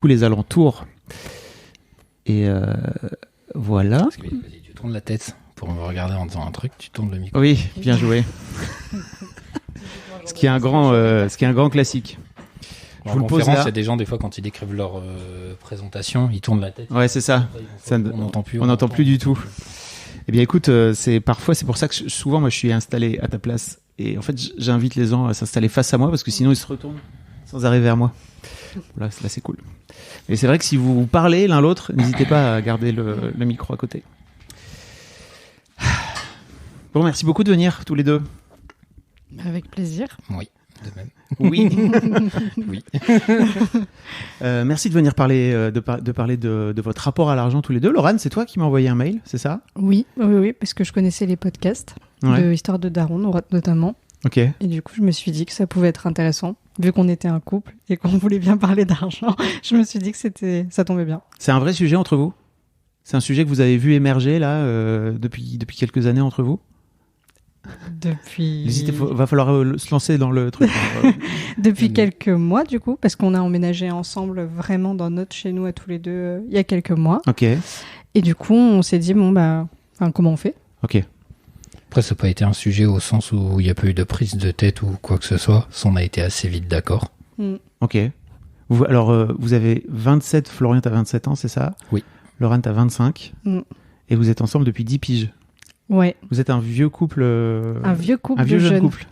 tous les alentours. Et voilà. Parce que, vas-y, tu tournes la tête pour me regarder en disant un truc, tu tournes le micro. Oui, bien joué. Ce qui est un grand classique. En conférence, il y a des gens, des fois, quand ils décrivent leur présentation, ils tournent la tête. Ouais, c'est ça. On n'entend plus. On n'entend plus du tout. Eh bien, écoute, c'est pour ça que souvent, moi, je suis installé à ta place. Et en fait, j'invite les gens à s'installer face à moi parce que sinon, ils se retournent sans arriver vers moi. Là, c'est cool. Et c'est vrai que si vous parlez l'un l'autre, n'hésitez pas à garder le micro à côté. Bon, merci beaucoup de venir, tous les deux. Avec plaisir. Oui, de même. Oui. Oui. Merci de venir parler de votre rapport à l'argent tous les deux. Laurane, c'est toi qui m'as envoyé un mail, c'est ça ? Oui, parce que je connaissais les podcasts de Histoire de Daron, notamment. Ok. Et du coup, je me suis dit que ça pouvait être intéressant. Vu qu'on était un couple et qu'on voulait bien parler d'argent, je me suis dit que ça tombait bien. C'est un vrai sujet entre vous ? C'est un sujet que vous avez vu émerger là depuis quelques années entre vous ? Va falloir se lancer dans le truc. Depuis quelques mois, du coup, parce qu'on a emménagé ensemble vraiment chez nous à tous les deux il y a quelques mois. Ok. Et du coup, on s'est dit, comment on fait ? Ok. Après, ça n'a pas été un sujet au sens où il n'y a pas eu de prise de tête ou quoi que ce soit. On a été assez vite d'accord. Ok. Vous avez 27, Florian, t'as 27 ans, c'est ça ? Oui. Laurane, t'as 25. Et vous êtes ensemble depuis 10 piges. Ouais. Vous êtes un vieux couple. Un vieux jeune couple.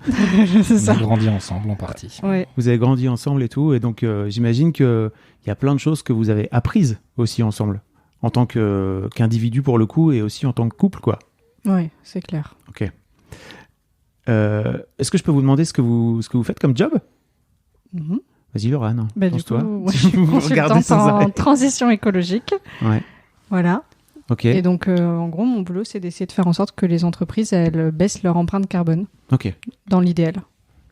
C'est ça. On a grandi ensemble en partie. Ouais. Vous avez grandi ensemble et tout. Et donc, j'imagine qu'il y a plein de choses que vous avez apprises aussi ensemble. En tant qu'individu pour le coup et aussi en tant que couple, quoi. Ouais, c'est clair. Ok. Est-ce que je peux vous demander ce que vous faites comme job ? Vas-y, Laurane. Lance-toi. Je suis consultante en transition écologique. Ouais. Voilà. Ok. Et donc, en gros, mon boulot, c'est d'essayer de faire en sorte que les entreprises, elles baissent leur empreinte carbone. Ok. Dans l'idéal.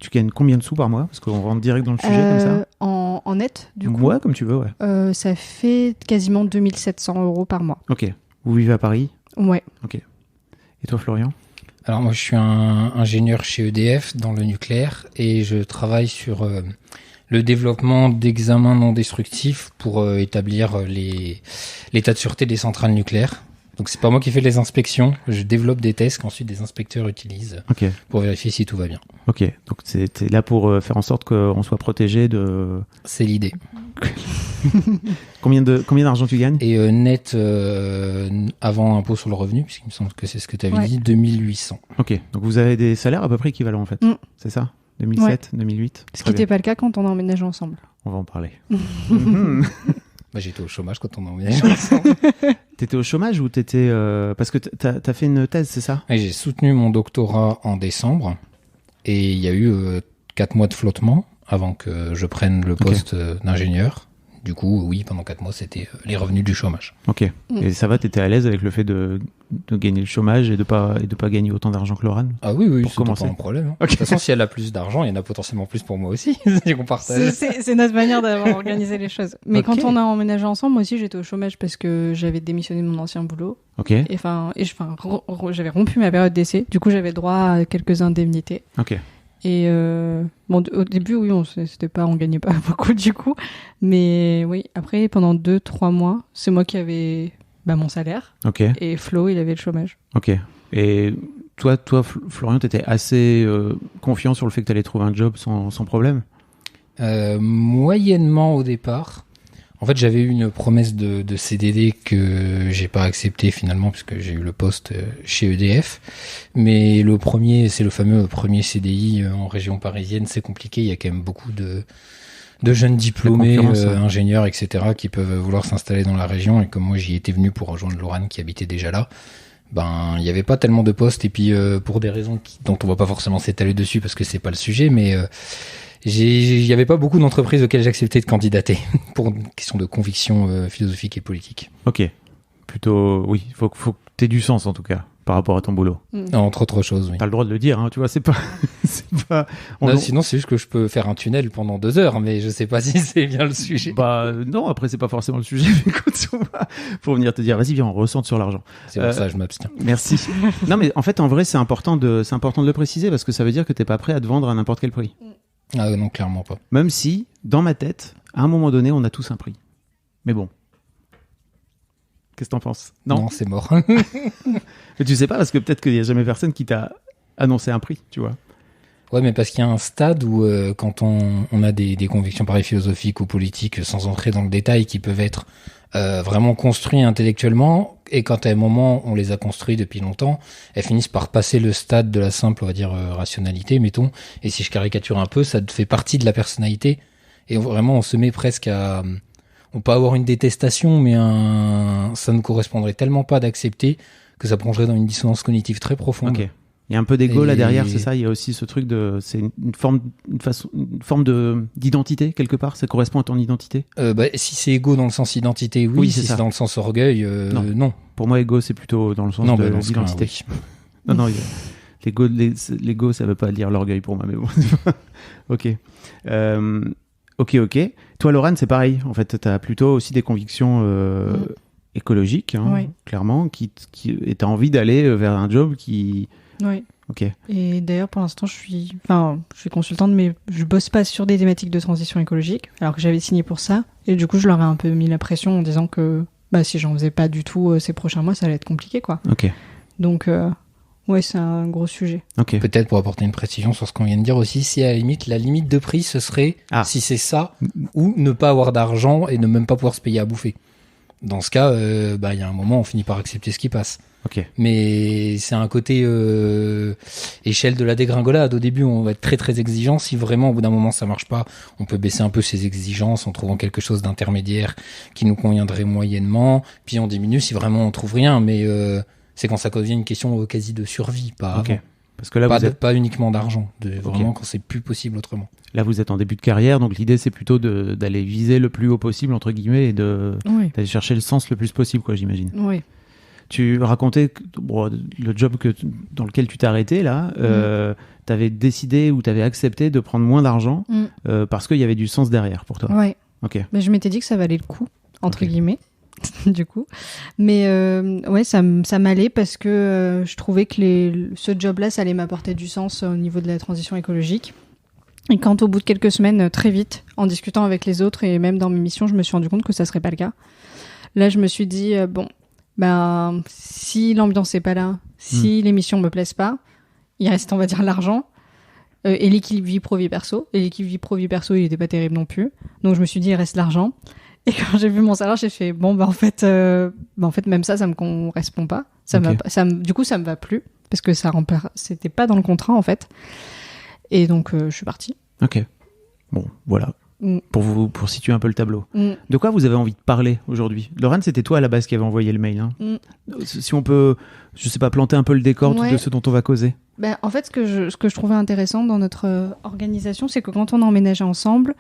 Tu gagnes combien de sous par mois ? Parce qu'on rentre direct dans le sujet comme ça. En net, du coup. Ouais, comme tu veux, ouais. Ça fait quasiment 2700 € par mois. Ok. Vous vivez à Paris ? Ouais. Ok. Et toi, Florian ? Alors moi, je suis un ingénieur chez EDF dans le nucléaire et je travaille sur le développement d'examens non destructifs pour établir l'état de sûreté des centrales nucléaires. Donc c'est pas moi qui fais les inspections, je développe des tests qu'ensuite des inspecteurs utilisent pour vérifier si tout va bien. Ok, donc t'es là pour faire en sorte qu'on soit protégé de... C'est l'idée. Combien d'argent tu gagnes ? Et net avant impôt sur le revenu, puisqu'il me semble que c'est ce que tu avais dit, 2800. Ok, donc vous avez des salaires à peu près équivalents en fait, c'est ça ? 2007, 2008 ? Ce qui n'était pas le cas quand on a emménagé ensemble. On va en parler. Bah, j'étais au chômage quand on a emménagé ensemble. T'étais au chômage ou t'étais... parce que t'as fait une thèse, c'est ça ? Oui, j'ai soutenu mon doctorat en décembre et il y a eu 4 mois de flottement avant que je prenne le poste d'ingénieur. Du coup, oui, pendant 4 mois, c'était les revenus du chômage. Ok. Et ça va, t'étais à l'aise avec le fait de gagner le chômage et de pas gagner autant d'argent que Laurane ? Ah oui, pour c'est pas un problème. De toute façon, si elle a plus d'argent, il y en a potentiellement plus pour moi aussi. Si on partage. C'est notre manière d'avoir organisé les choses. Mais quand on a emménagé ensemble, moi aussi, j'étais au chômage parce que j'avais démissionné de mon ancien boulot. Ok. Et j'avais rompu ma période d'essai. Du coup, j'avais droit à quelques indemnités. Ok. Et au début, oui, on gagnait pas beaucoup du coup. Mais oui, après, pendant 2-3 mois, c'est moi qui avais mon salaire. Ok. Et Flo, il avait le chômage. Ok. Et toi, Florian, t'étais assez confiant sur le fait que t'allais trouver un job sans problème ? Moyennement au départ. En fait, j'avais eu une promesse de CDD que j'ai pas accepté finalement puisque j'ai eu le poste chez EDF. Mais c'est le fameux premier CDI en région parisienne. C'est compliqué. Il y a quand même beaucoup de jeunes diplômés, ingénieurs, etc. qui peuvent vouloir s'installer dans la région. Et comme moi, j'y étais venu pour rejoindre Laurane qui habitait déjà là, il n'y avait pas tellement de postes. Et puis, pour des raisons dont on va pas forcément s'étaler dessus parce que c'est pas le sujet, mais il n'y avait pas beaucoup d'entreprises auxquelles j'acceptais de candidater pour une question de conviction philosophique et politique. Ok. Plutôt, oui, faut que t'aies du sens en tout cas par rapport à ton boulot. Entre autres choses, oui. T'as le droit de le dire, hein, tu vois, c'est pas... Sinon, c'est juste que je peux faire un tunnel pendant 2 heures, mais je sais pas si c'est bien le sujet. Non, après, c'est pas forcément le sujet. Écoute, pour venir te dire, vas-y, viens, on ressente sur l'argent. C'est pour ça que je m'abstiens. Merci. Non, mais en fait, en vrai, c'est important de le préciser parce que ça veut dire que t'es pas prêt à te vendre à n'importe quel prix. Ah non, clairement pas. Même si, dans ma tête, à un moment donné, on a tous un prix. Mais bon. Qu'est-ce que t'en penses? Non, c'est mort. Mais tu sais pas, parce que peut-être qu'il n'y a jamais personne qui t'a annoncé un prix, tu vois. Ouais, mais parce qu'il y a un stade où, quand on a des convictions pareilles philosophiques ou politiques, sans entrer dans le détail, qui peuvent être vraiment construites intellectuellement, et quand à un moment on les a construits depuis longtemps, elles finissent par passer le stade de la simple, on va dire, rationalité, mettons. Et si je caricature un peu, ça fait partie de la personnalité. Et vraiment, on se met presque à... On peut avoir une détestation, mais ça ne correspondrait tellement pas d'accepter que ça plongerait dans une dissonance cognitive très profonde. Ok. Il y a un peu d'ego là derrière, c'est ça. Il y a aussi ce truc de, c'est une forme d'identité quelque part. Ça correspond à ton identité. Si c'est ego dans le sens identité, oui. Si c'est dans le sens orgueil, non. Pour moi, ego c'est plutôt dans le sens de l'identité. Oui. Non, l'ego, ça veut pas dire l'orgueil pour moi, mais bon. Ok. Ok. Toi, Laurent, c'est pareil. En fait, t'as plutôt aussi des convictions écologiques, Oui. clairement, et t'as envie d'aller vers un job qui. Oui. Ok. Et d'ailleurs, pour l'instant, je suis consultante, mais je bosse pas sur des thématiques de transition écologique, alors que j'avais signé pour ça. Et du coup, je leur ai un peu mis la pression en disant que si j'en faisais pas du tout ces prochains mois, ça allait être compliqué, quoi. Ok. Donc, ouais, c'est un gros sujet. Ok. Peut-être pour apporter une précision sur ce qu'on vient de dire aussi, si à la limite de prix, ce serait si c'est ça, ou ne pas avoir d'argent et ne même pas pouvoir se payer à bouffer. Dans ce cas, il y a un moment, on finit par accepter ce qui passe. Ok. Mais c'est un côté échelle de la dégringolade. Au début, on va être très très exigeant. Si vraiment au bout d'un moment ça marche pas, on peut baisser un peu ses exigences en trouvant quelque chose d'intermédiaire qui nous conviendrait moyennement. Puis on diminue si vraiment on trouve rien. Mais c'est quand ça devient une question quasi de survie, pas avant. Parce que là, pas uniquement d'argent. Vraiment quand c'est plus possible autrement. Là, vous êtes en début de carrière, donc l'idée c'est plutôt d'aller viser le plus haut possible entre guillemets et d'aller chercher le sens le plus possible, quoi, j'imagine. Oui. Tu racontais le job dans lequel tu t'es arrêté là. T'avais décidé ou t'avais accepté de prendre moins d'argent parce qu'il y avait du sens derrière pour toi. Ouais. Ok. Mais je m'étais dit que ça valait le coup entre guillemets, du coup. Mais ça m'allait parce que je trouvais que ce job-là, ça allait m'apporter du sens au niveau de la transition écologique. Et quand au bout de quelques semaines, très vite, en discutant avec les autres et même dans mes missions, je me suis rendu compte que ça serait pas le cas. Là, je me suis dit si l'ambiance est pas là, si les missions me plaisent pas, il reste, on va dire, l'argent et l'équilibre vie pro vie perso. Et l'équilibre vie pro vie perso, il était pas terrible non plus. Donc je me suis dit, il reste l'argent. Et quand j'ai vu mon salaire, j'ai fait en fait même ça me correspond pas. Du coup, ça me va plus parce que c'était pas dans le contrat en fait. Et donc je suis partie. Ok. Bon, voilà. Pour situer un peu le tableau. De quoi vous avez envie de parler aujourd'hui? Laurent, c'était toi à la base qui avait envoyé le mail. Hein. Si on peut, je sais pas, planter un peu le décor de ce dont on va causer. En fait, ce que je trouvais intéressant dans notre organisation, c'est que quand on a emménagé ensemble,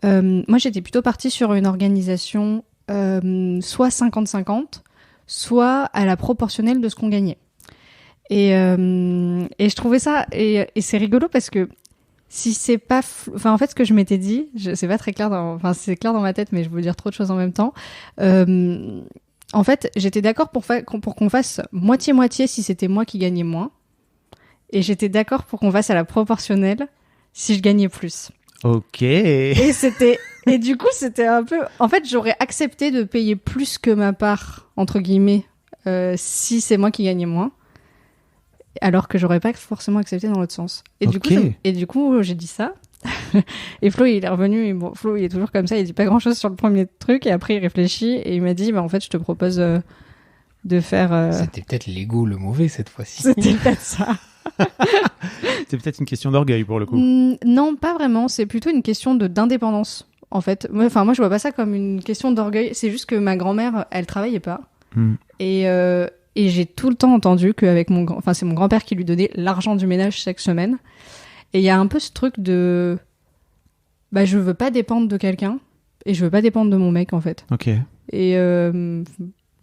moi j'étais plutôt partie sur une organisation soit 50-50, soit à la proportionnelle de ce qu'on gagnait. Et je trouvais ça, et c'est rigolo parce que si c'est pas, en fait, ce que je m'étais dit, c'est pas très clair c'est clair dans ma tête, mais je veux dire trop de choses en même temps. En fait, j'étais d'accord pour qu'on fasse moitié-moitié si c'était moi qui gagnais moins. Et j'étais d'accord pour qu'on fasse à la proportionnelle si je gagnais plus. Ok. Et du coup, c'était un peu, en fait, j'aurais accepté de payer plus que ma part, entre guillemets, si c'est moi qui gagnais moins. Alors que j'aurais pas forcément accepté dans l'autre sens. Et du coup, j'ai dit ça. Et Flo, il est revenu. Et Flo, il est toujours comme ça. Il dit pas grand chose sur le premier truc. Et après, il réfléchit. Et il m'a dit, en fait, je te propose de faire... C'était peut-être l'ego le mauvais cette fois-ci. C'était peut-être ça. C'est peut-être une question d'orgueil pour le coup. Non, pas vraiment. C'est plutôt une question d'indépendance. En fait, moi, je vois pas ça comme une question d'orgueil. C'est juste que ma grand-mère, elle travaillait pas. Et j'ai tout le temps entendu qu'avec c'est mon grand-père qui lui donnait l'argent du ménage chaque semaine. Et il y a un peu ce truc de, je veux pas dépendre de quelqu'un et je veux pas dépendre de mon mec en fait. Ok. Et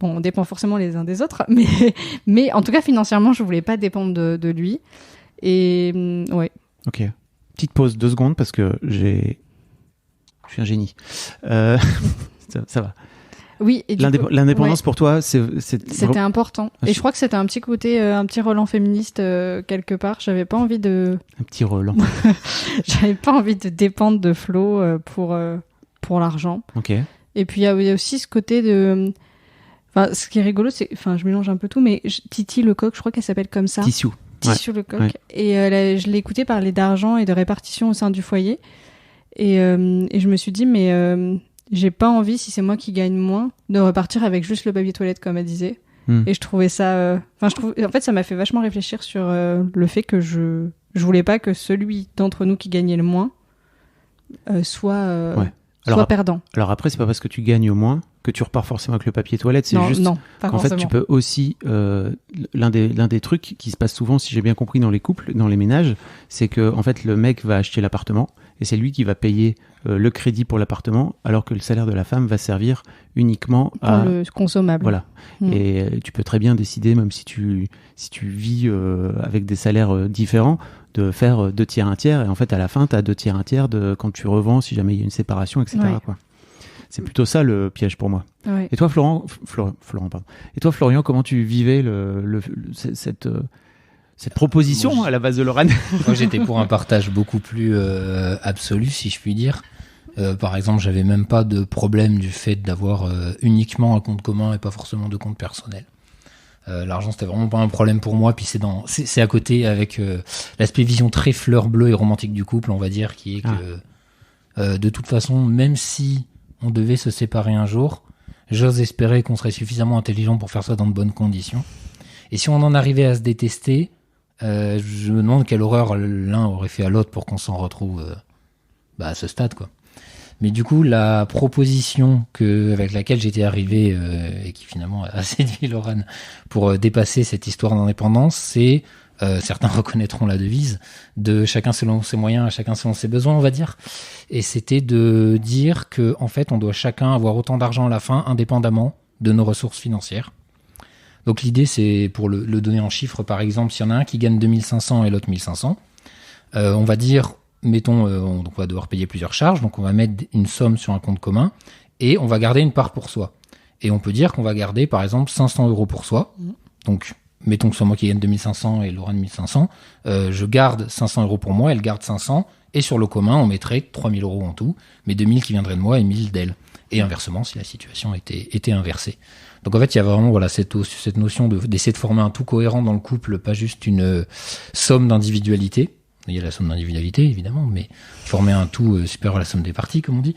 on dépend forcément les uns des autres, mais en tout cas financièrement, je voulais pas dépendre de lui. Et ouais. Ok. Petite pause 2 secondes parce que je suis un génie. Ça va. Oui, et l'indépendance pour toi, c'était important. Et je crois que c'était un petit côté, un petit relent féministe quelque part. J'avais pas envie de... Un petit relent. J'avais pas envie de dépendre de Flo pour l'argent. Ok. Et puis il y a aussi ce côté de... Enfin, ce qui est rigolo, c'est... Enfin, je mélange un peu tout, mais Titi Lecoq, je crois qu'elle s'appelle comme ça. Tissue. Tissue Lecoq. Ouais. Et je l'ai écoutée parler d'argent et de répartition au sein du foyer. Et je me suis dit, mais j'ai pas envie, si c'est moi qui gagne moins, de repartir avec juste le papier toilette, comme elle disait. Et je trouvais ça... en fait, ça m'a fait vachement réfléchir sur le fait que je voulais pas que celui d'entre nous qui gagnait le moins soit perdant. Alors après, c'est pas parce que tu gagnes moins que tu repars forcément avec le papier toilette. C'est juste qu'en fait, tu peux aussi... l'un des trucs qui se passe souvent, si j'ai bien compris, dans les couples, dans les ménages, c'est que en fait, le mec va acheter l'appartement et c'est lui qui va payer le crédit pour l'appartement, alors que le salaire de la femme va servir uniquement à... Pour le consommable. Voilà. Et tu peux très bien décider, même si tu vis avec des salaires différents, de faire 2 tiers, 1 tiers, et en fait, à la fin, tu as 2 tiers, 1 tiers quand tu revends, si jamais il y a une séparation, etc. Ouais. Quoi. C'est plutôt ça le piège pour moi. Ouais. Et toi, Florian, pardon. Et toi, Florian, comment tu vivais cette proposition à la base de Lorraine? Moi, j'étais pour un partage beaucoup plus absolu, si je puis dire. Par exemple, j'avais même pas de problème du fait d'avoir uniquement un compte commun et pas forcément de compte personnel. L'argent, c'était vraiment pas un problème pour moi. Puis c'est à côté avec l'aspect vision très fleur bleue et romantique du couple, on va dire, qui est que de toute façon, même si on devait se séparer un jour, j'ose espérer qu'on serait suffisamment intelligent pour faire ça dans de bonnes conditions. Et si on en arrivait à se détester, je me demande quelle horreur l'un aurait fait à l'autre pour qu'on s'en retrouve à ce stade, quoi. Mais du coup, la proposition avec laquelle j'étais arrivé et qui finalement a séduit Laurent pour dépasser cette histoire d'indépendance, c'est, certains reconnaîtront la devise, de chacun selon ses moyens, chacun selon ses besoins, on va dire. Et c'était de dire que en fait, on doit chacun avoir autant d'argent à la fin, indépendamment de nos ressources financières. Donc l'idée, c'est, pour le donner en chiffres, par exemple, s'il y en a un qui gagne 2500 et l'autre 1500, on va dire... Mettons, on va devoir payer plusieurs charges, donc on va mettre une somme sur un compte commun et on va garder une part pour soi. Et on peut dire qu'on va garder, par exemple, 500 € pour soi. Donc, mettons que ce soit moi qui gagne 2500 et Laurent 1500. Je garde 500 € pour moi, elle garde 500. Et sur le commun, on mettrait 3000 € en tout, mais 2000 qui viendraient de moi et 1000 d'elle. Et inversement, si la situation était inversée. Donc en fait, il y a vraiment cette notion d'essayer de former un tout cohérent dans le couple, pas juste une somme d'individualité. Il y a la somme d'individualité, évidemment, mais former un tout supérieur à la somme des parties, comme on dit.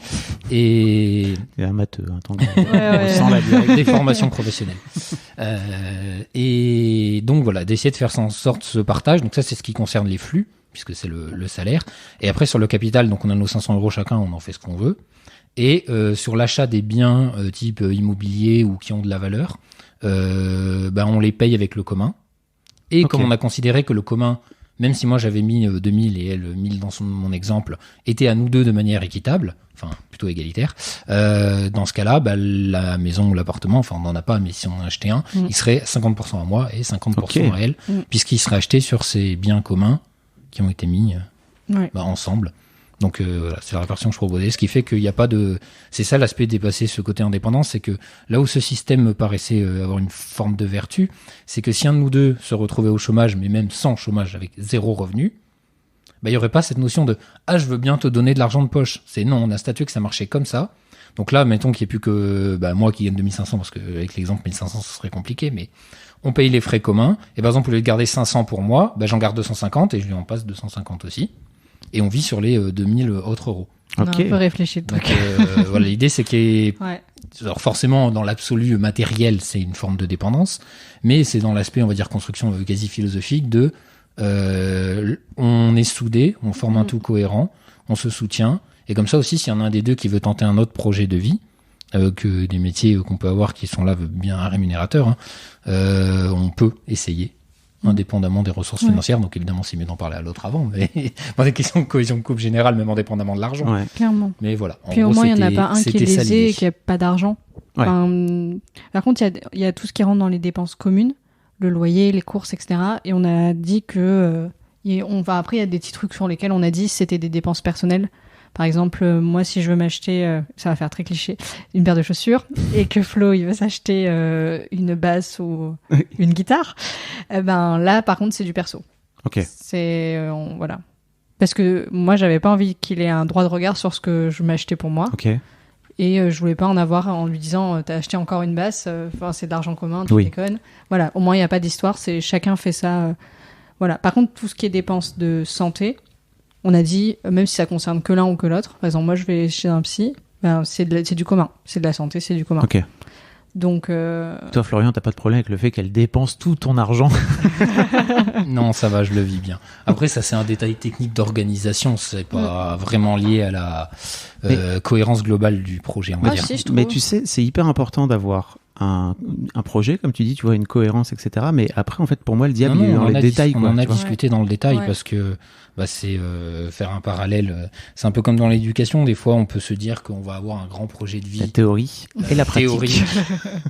Et un matheux, tant sans la directe des formations professionnelles. Et donc voilà, d'essayer de faire en sorte ce partage. Donc ça, c'est ce qui concerne les flux, puisque c'est le salaire. Et après, sur le capital, donc on a nos 500 € chacun, on en fait ce qu'on veut. Et sur l'achat des biens type immobilier ou qui ont de la valeur, on les paye avec le commun. Et comme on a considéré que le commun, même si moi j'avais mis 2000 et elle 1000 dans mon exemple, était à nous deux de manière équitable, enfin plutôt égalitaire, dans ce cas-là, la maison ou l'appartement, enfin on n'en a pas, mais si on en achetait un, il serait 50% à moi et 50% à elle, puisqu'il serait acheté sur ces biens communs qui ont été mis ensemble. Donc voilà, c'est la répartition que je proposais, ce qui fait qu'il n'y a pas de... C'est ça l'aspect de dépasser ce côté indépendance, c'est que là où ce système me paraissait avoir une forme de vertu, c'est que si un de nous deux se retrouvait au chômage, mais même sans chômage, avec 0 revenu, il n'y aurait pas cette notion de « Ah, je veux bien te donner de l'argent de poche ». C'est non, on a statué que ça marchait comme ça. Donc là, mettons qu'il n'y ait plus que moi qui gagne 2500, parce qu'avec l'exemple 1500, ce serait compliqué, mais on paye les frais communs. Et par exemple, au lieu de garder 500 pour moi, j'en garde 250 et je lui en passe 250 aussi. Et on vit sur les 2000 autres euros. On a un peu réfléchi le truc. Donc, voilà, l'idée, c'est alors forcément, dans l'absolu matériel, c'est une forme de dépendance, mais c'est dans l'aspect, on va dire, construction quasi philosophique de on est soudés, on forme un tout cohérent, on se soutient, et comme ça aussi, s'il y en a un des deux qui veut tenter un autre projet de vie, que des métiers qu'on peut avoir qui sont là bien rémunérateurs, on peut essayer. Indépendamment des ressources financières, donc évidemment c'est mieux d'en parler à l'autre avant, mais dans des questions de cohésion de couple générale, même indépendamment de l'argent. Clairement. Mais voilà. Puis au moins il n'y en a pas un qui est lésé et qui n'a pas d'argent. Enfin, par contre, il y a tout ce qui rentre dans les dépenses communes, le loyer, les courses, etc. Et on a dit que après il y a des petits trucs sur lesquels on a dit c'était des dépenses personnelles. Par exemple, moi, si je veux m'acheter, ça va faire très cliché, une paire de chaussures, et que Flo, il veut s'acheter une basse ou une guitare, là, par contre, c'est du perso. Ok. Voilà. Parce que moi, j'avais pas envie qu'il ait un droit de regard sur ce que je m'achetais pour moi. Ok. Et je voulais pas en avoir en lui disant t'as acheté encore une basse, c'est de l'argent commun, tu Oui. déconnes. Voilà, au moins il n'y a pas d'histoire, c'est chacun fait ça. Voilà. Par contre, tout ce qui est dépenses de santé, on a dit, même si ça concerne que l'un ou que l'autre, par exemple, moi je vais chez un psy, c'est du commun. C'est de la santé, c'est du commun. Ok. Donc. Toi, Florian, t'as pas de problème avec le fait qu'elle dépense tout ton argent? Non, ça va, je le vis bien. Après, ça, c'est un détail technique d'organisation. C'est pas vraiment lié à la cohérence globale du projet, on va dire. Si, je trouve. Mais tu sais, c'est hyper important d'avoir un projet, comme tu dis, tu vois, une cohérence, etc. Mais après, en fait, pour moi, le diable, il est dans les détails. On en a tu vois. discuté dans le détail Ouais. parce que c'est faire un parallèle. C'est un peu comme dans l'éducation. Des fois, on peut se dire qu'on va avoir un grand projet de La vie. théorie et la pratique. Théorie.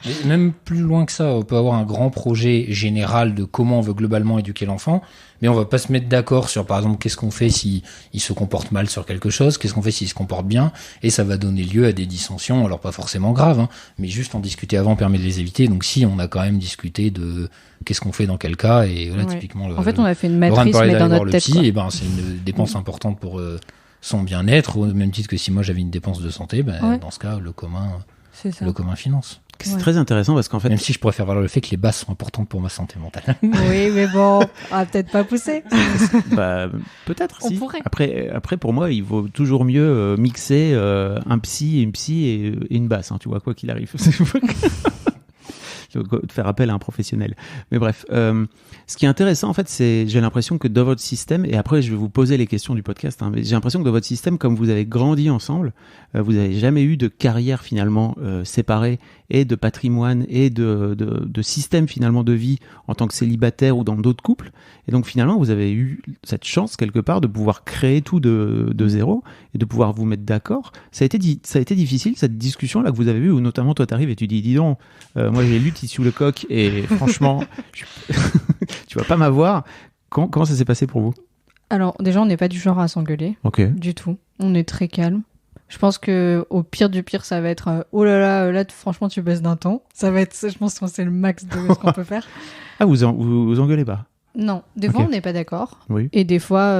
Mais même plus loin que ça, on peut avoir un grand projet général de comment on veut globalement éduquer l'enfant, mais on va pas se mettre d'accord sur, par exemple, qu'est-ce qu'on fait si il se comporte mal sur quelque chose, qu'est-ce qu'on fait s'il se comporte bien, et ça va donner lieu à des dissensions, alors pas forcément graves, hein, mais juste en discuter avant permet de les éviter. Donc si on a quand même discuté de qu'est-ce qu'on fait dans quel cas, et voilà, Ouais. typiquement En fait, on a fait une Laurent matrice, parlait mais dans d'aller voir notre le tête. psy, Quoi. et c'est une dépense importante pour son bien-être, au même titre que si moi j'avais une dépense de santé, Ouais. dans ce cas, le commun C'est ça. finance. C'est Ouais. très intéressant parce qu'en fait, Même si je pourrais faire valoir le fait que les basses sont importantes pour ma santé mentale. Oui, mais bon, on va peut-être pas pousser. bah, peut-être On si. pourrait. Après, pour moi, il vaut toujours mieux mixer un psy, une psy et une basse, hein, tu vois, quoi qu'il arrive. De faire appel à un professionnel. Mais bref, ce qui est intéressant, en fait, c'est, j'ai l'impression que dans votre système, et après, je vais vous poser les questions du podcast, hein, mais j'ai l'impression que dans votre système, comme vous avez grandi ensemble, vous n'avez jamais eu de carrière finalement séparée et de patrimoine et de système finalement de vie en tant que célibataire ou dans d'autres couples. Et donc finalement, vous avez eu cette chance quelque part de pouvoir créer tout de zéro et de pouvoir vous mettre d'accord. Ça a été difficile cette discussion là que vous avez eue où notamment toi t'arrives et tu dis donc, moi j'ai lu Tissu Lecoq et franchement, tu vas pas m'avoir. Comment ça s'est passé pour vous? Alors, déjà, on n'est pas du genre à s'engueuler. Ok. Du tout. On est très calme. Je pense que au pire du pire, ça va être oh là là, là, franchement, tu baisses d'un ton. Ça va être, je pense que c'est le max de ce qu'on peut faire. Ah, vous engueulez pas? Non, des fois, Ok. on n'est pas d'accord. Oui. Et des fois,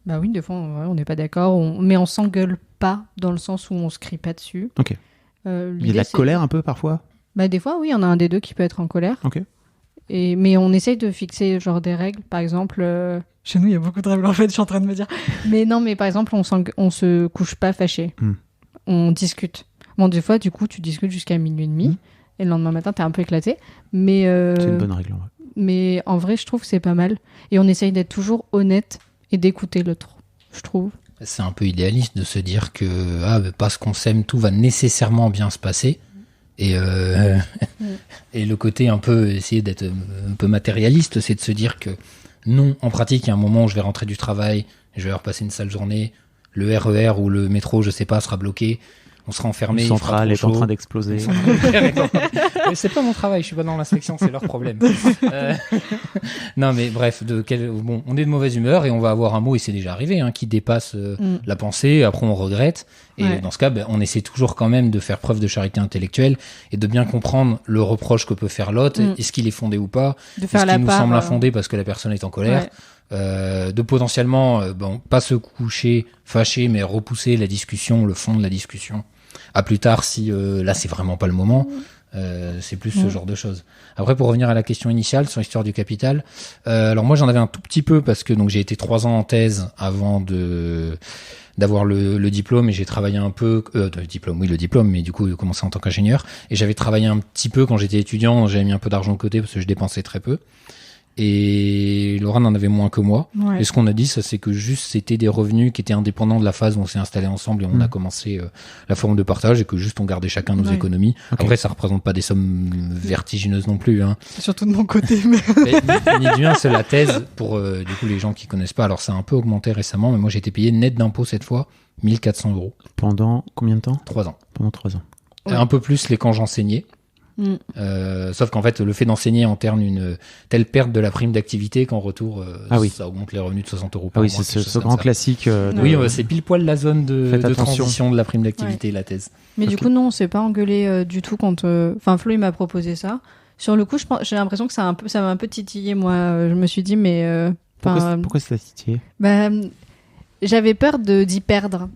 bah oui, des fois, on n'est pas d'accord. Mais on s'engueule pas dans le sens où on se crie pas dessus. Ok. Il y a de la colère un peu parfois? Bah, des fois, oui, on a un des deux qui peut être en colère. Ok. Mais on essaye de fixer genre des règles. Par exemple, chez nous, il y a beaucoup de règles en fait, je suis en train de me dire. Mais non, mais par exemple, on se couche pas fâché. On discute. Bon, des fois, du coup, tu discutes jusqu'à minuit et demi. Et le lendemain matin, t'es un peu éclaté. Mais, C'est une bonne règle en vrai. Mais en vrai, je trouve que c'est pas mal. Et on essaye d'être toujours honnête et d'écouter l'autre, je trouve. C'est un peu idéaliste de se dire que parce qu'on s'aime, tout va nécessairement bien se passer. Et, et le côté un peu, essayer d'être un peu matérialiste, c'est de se dire que non, en pratique, il y a un moment où je vais rentrer du travail, je vais repasser une sale journée, le RER ou le métro, je sais pas, sera bloqué, on sera enfermé. Le central est en train d'exploser. Mais c'est pas mon travail, je suis pas dans l'inspection, c'est leur problème. Non mais bref, on est de mauvaise humeur et on va avoir un mot, et c'est déjà arrivé, qui dépasse la pensée, après on regrette. Et dans ce cas, on essaie toujours quand même de faire preuve de charité intellectuelle et de bien comprendre le reproche que peut faire l'autre, est-ce qu'il est fondé ou pas, de faire est-ce qu'il nous part, semble infondé parce que la personne est en colère. De potentiellement pas se coucher fâché, mais repousser la discussion, le fond de la discussion à plus tard si là c'est vraiment pas le moment. C'est plus ce genre de choses. Après, pour revenir à la question initiale sur l'histoire du capital, alors moi j'en avais un tout petit peu parce que donc j'ai été 3 ans en thèse avant d'avoir le diplôme, et j'ai travaillé un peu le diplôme, mais du coup j'ai commencé en tant qu'ingénieur, et j'avais travaillé un petit peu quand j'étais étudiant, j'avais mis un peu d'argent de côté parce que je dépensais très peu. Et Laurent en avait moins que moi. Et ce qu'on a dit, ça, c'est que juste c'était des revenus qui étaient indépendants de la phase où on s'est installé ensemble et on a commencé la forme de partage, et que juste on gardait chacun nos économies. Okay. Après, ça représente pas des sommes vertigineuses non plus. Surtout de mon côté. Mais ni du bien, c'est la thèse pour du coup les gens qui connaissent pas. Alors ça a un peu augmenté récemment, mais moi j'ai été payé net d'impôts cette fois 1 400 €. Pendant combien de temps? 3 ans. Pendant 3 ans. Un peu plus les quand j'enseignais. Sauf qu'en fait le fait d'enseigner entraîne une telle perte de la prime d'activité qu'en retour ça augmente les revenus de 60 € par mois. C'est ce grand classique oui, c'est pile poil la zone de transition de la prime d'activité, la thèse. Mais du coup non, on s'est pas engueulé du tout quand Flo il m'a proposé ça. Sur le coup, j'ai l'impression que ça m'a un peu titillé, moi. Je me suis dit mais pourquoi ça t'a titillé? J'avais peur d'y perdre.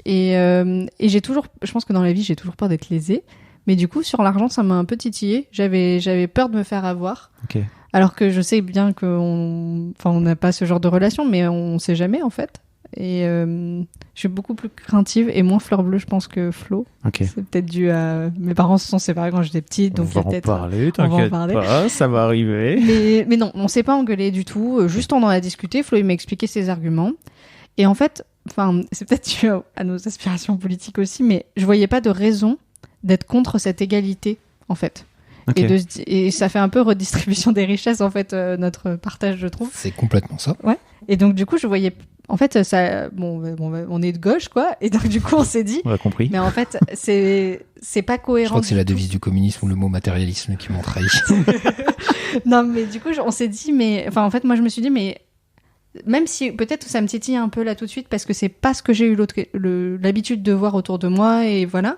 Et je pense que dans la vie, j'ai toujours peur d'être lésée. Mais du coup, sur l'argent, ça m'a un peu titillé. J'avais peur de me faire avoir. Ok. Alors que je sais bien qu'on n'a pas ce genre de relation, mais on sait jamais, en fait. Et je suis beaucoup plus craintive et moins fleur bleue, je pense, que Flo. Ok. C'est peut-être dû à... Mes parents se sont séparés quand j'étais petite, donc on va en parler, t'inquiète pas, ça va arriver. Mais non, on s'est pas engueulé du tout. Juste on en a discuté. Flo, il m'a expliqué ses arguments. Et en fait, c'est peut-être dû à nos aspirations politiques aussi, mais je voyais pas de raison d'être contre cette égalité, en fait. Okay. Et ça fait un peu redistribution des richesses, en fait, notre partage, je trouve. C'est complètement ça. Ouais. Et donc, du coup, je voyais... En fait, ça... Bon, on est de gauche, quoi. Et donc, du coup, on s'est dit... On a compris. Mais en fait, c'est pas cohérent. Je crois que c'est la devise du communisme ou le mot matérialisme qui m'ont trahi. Non, mais du coup, on s'est dit... Enfin, en fait, moi, je me suis dit, mais... Même si peut-être ça me titille un peu là tout de suite, parce que c'est pas ce que j'ai eu l'habitude de voir autour de moi, et voilà...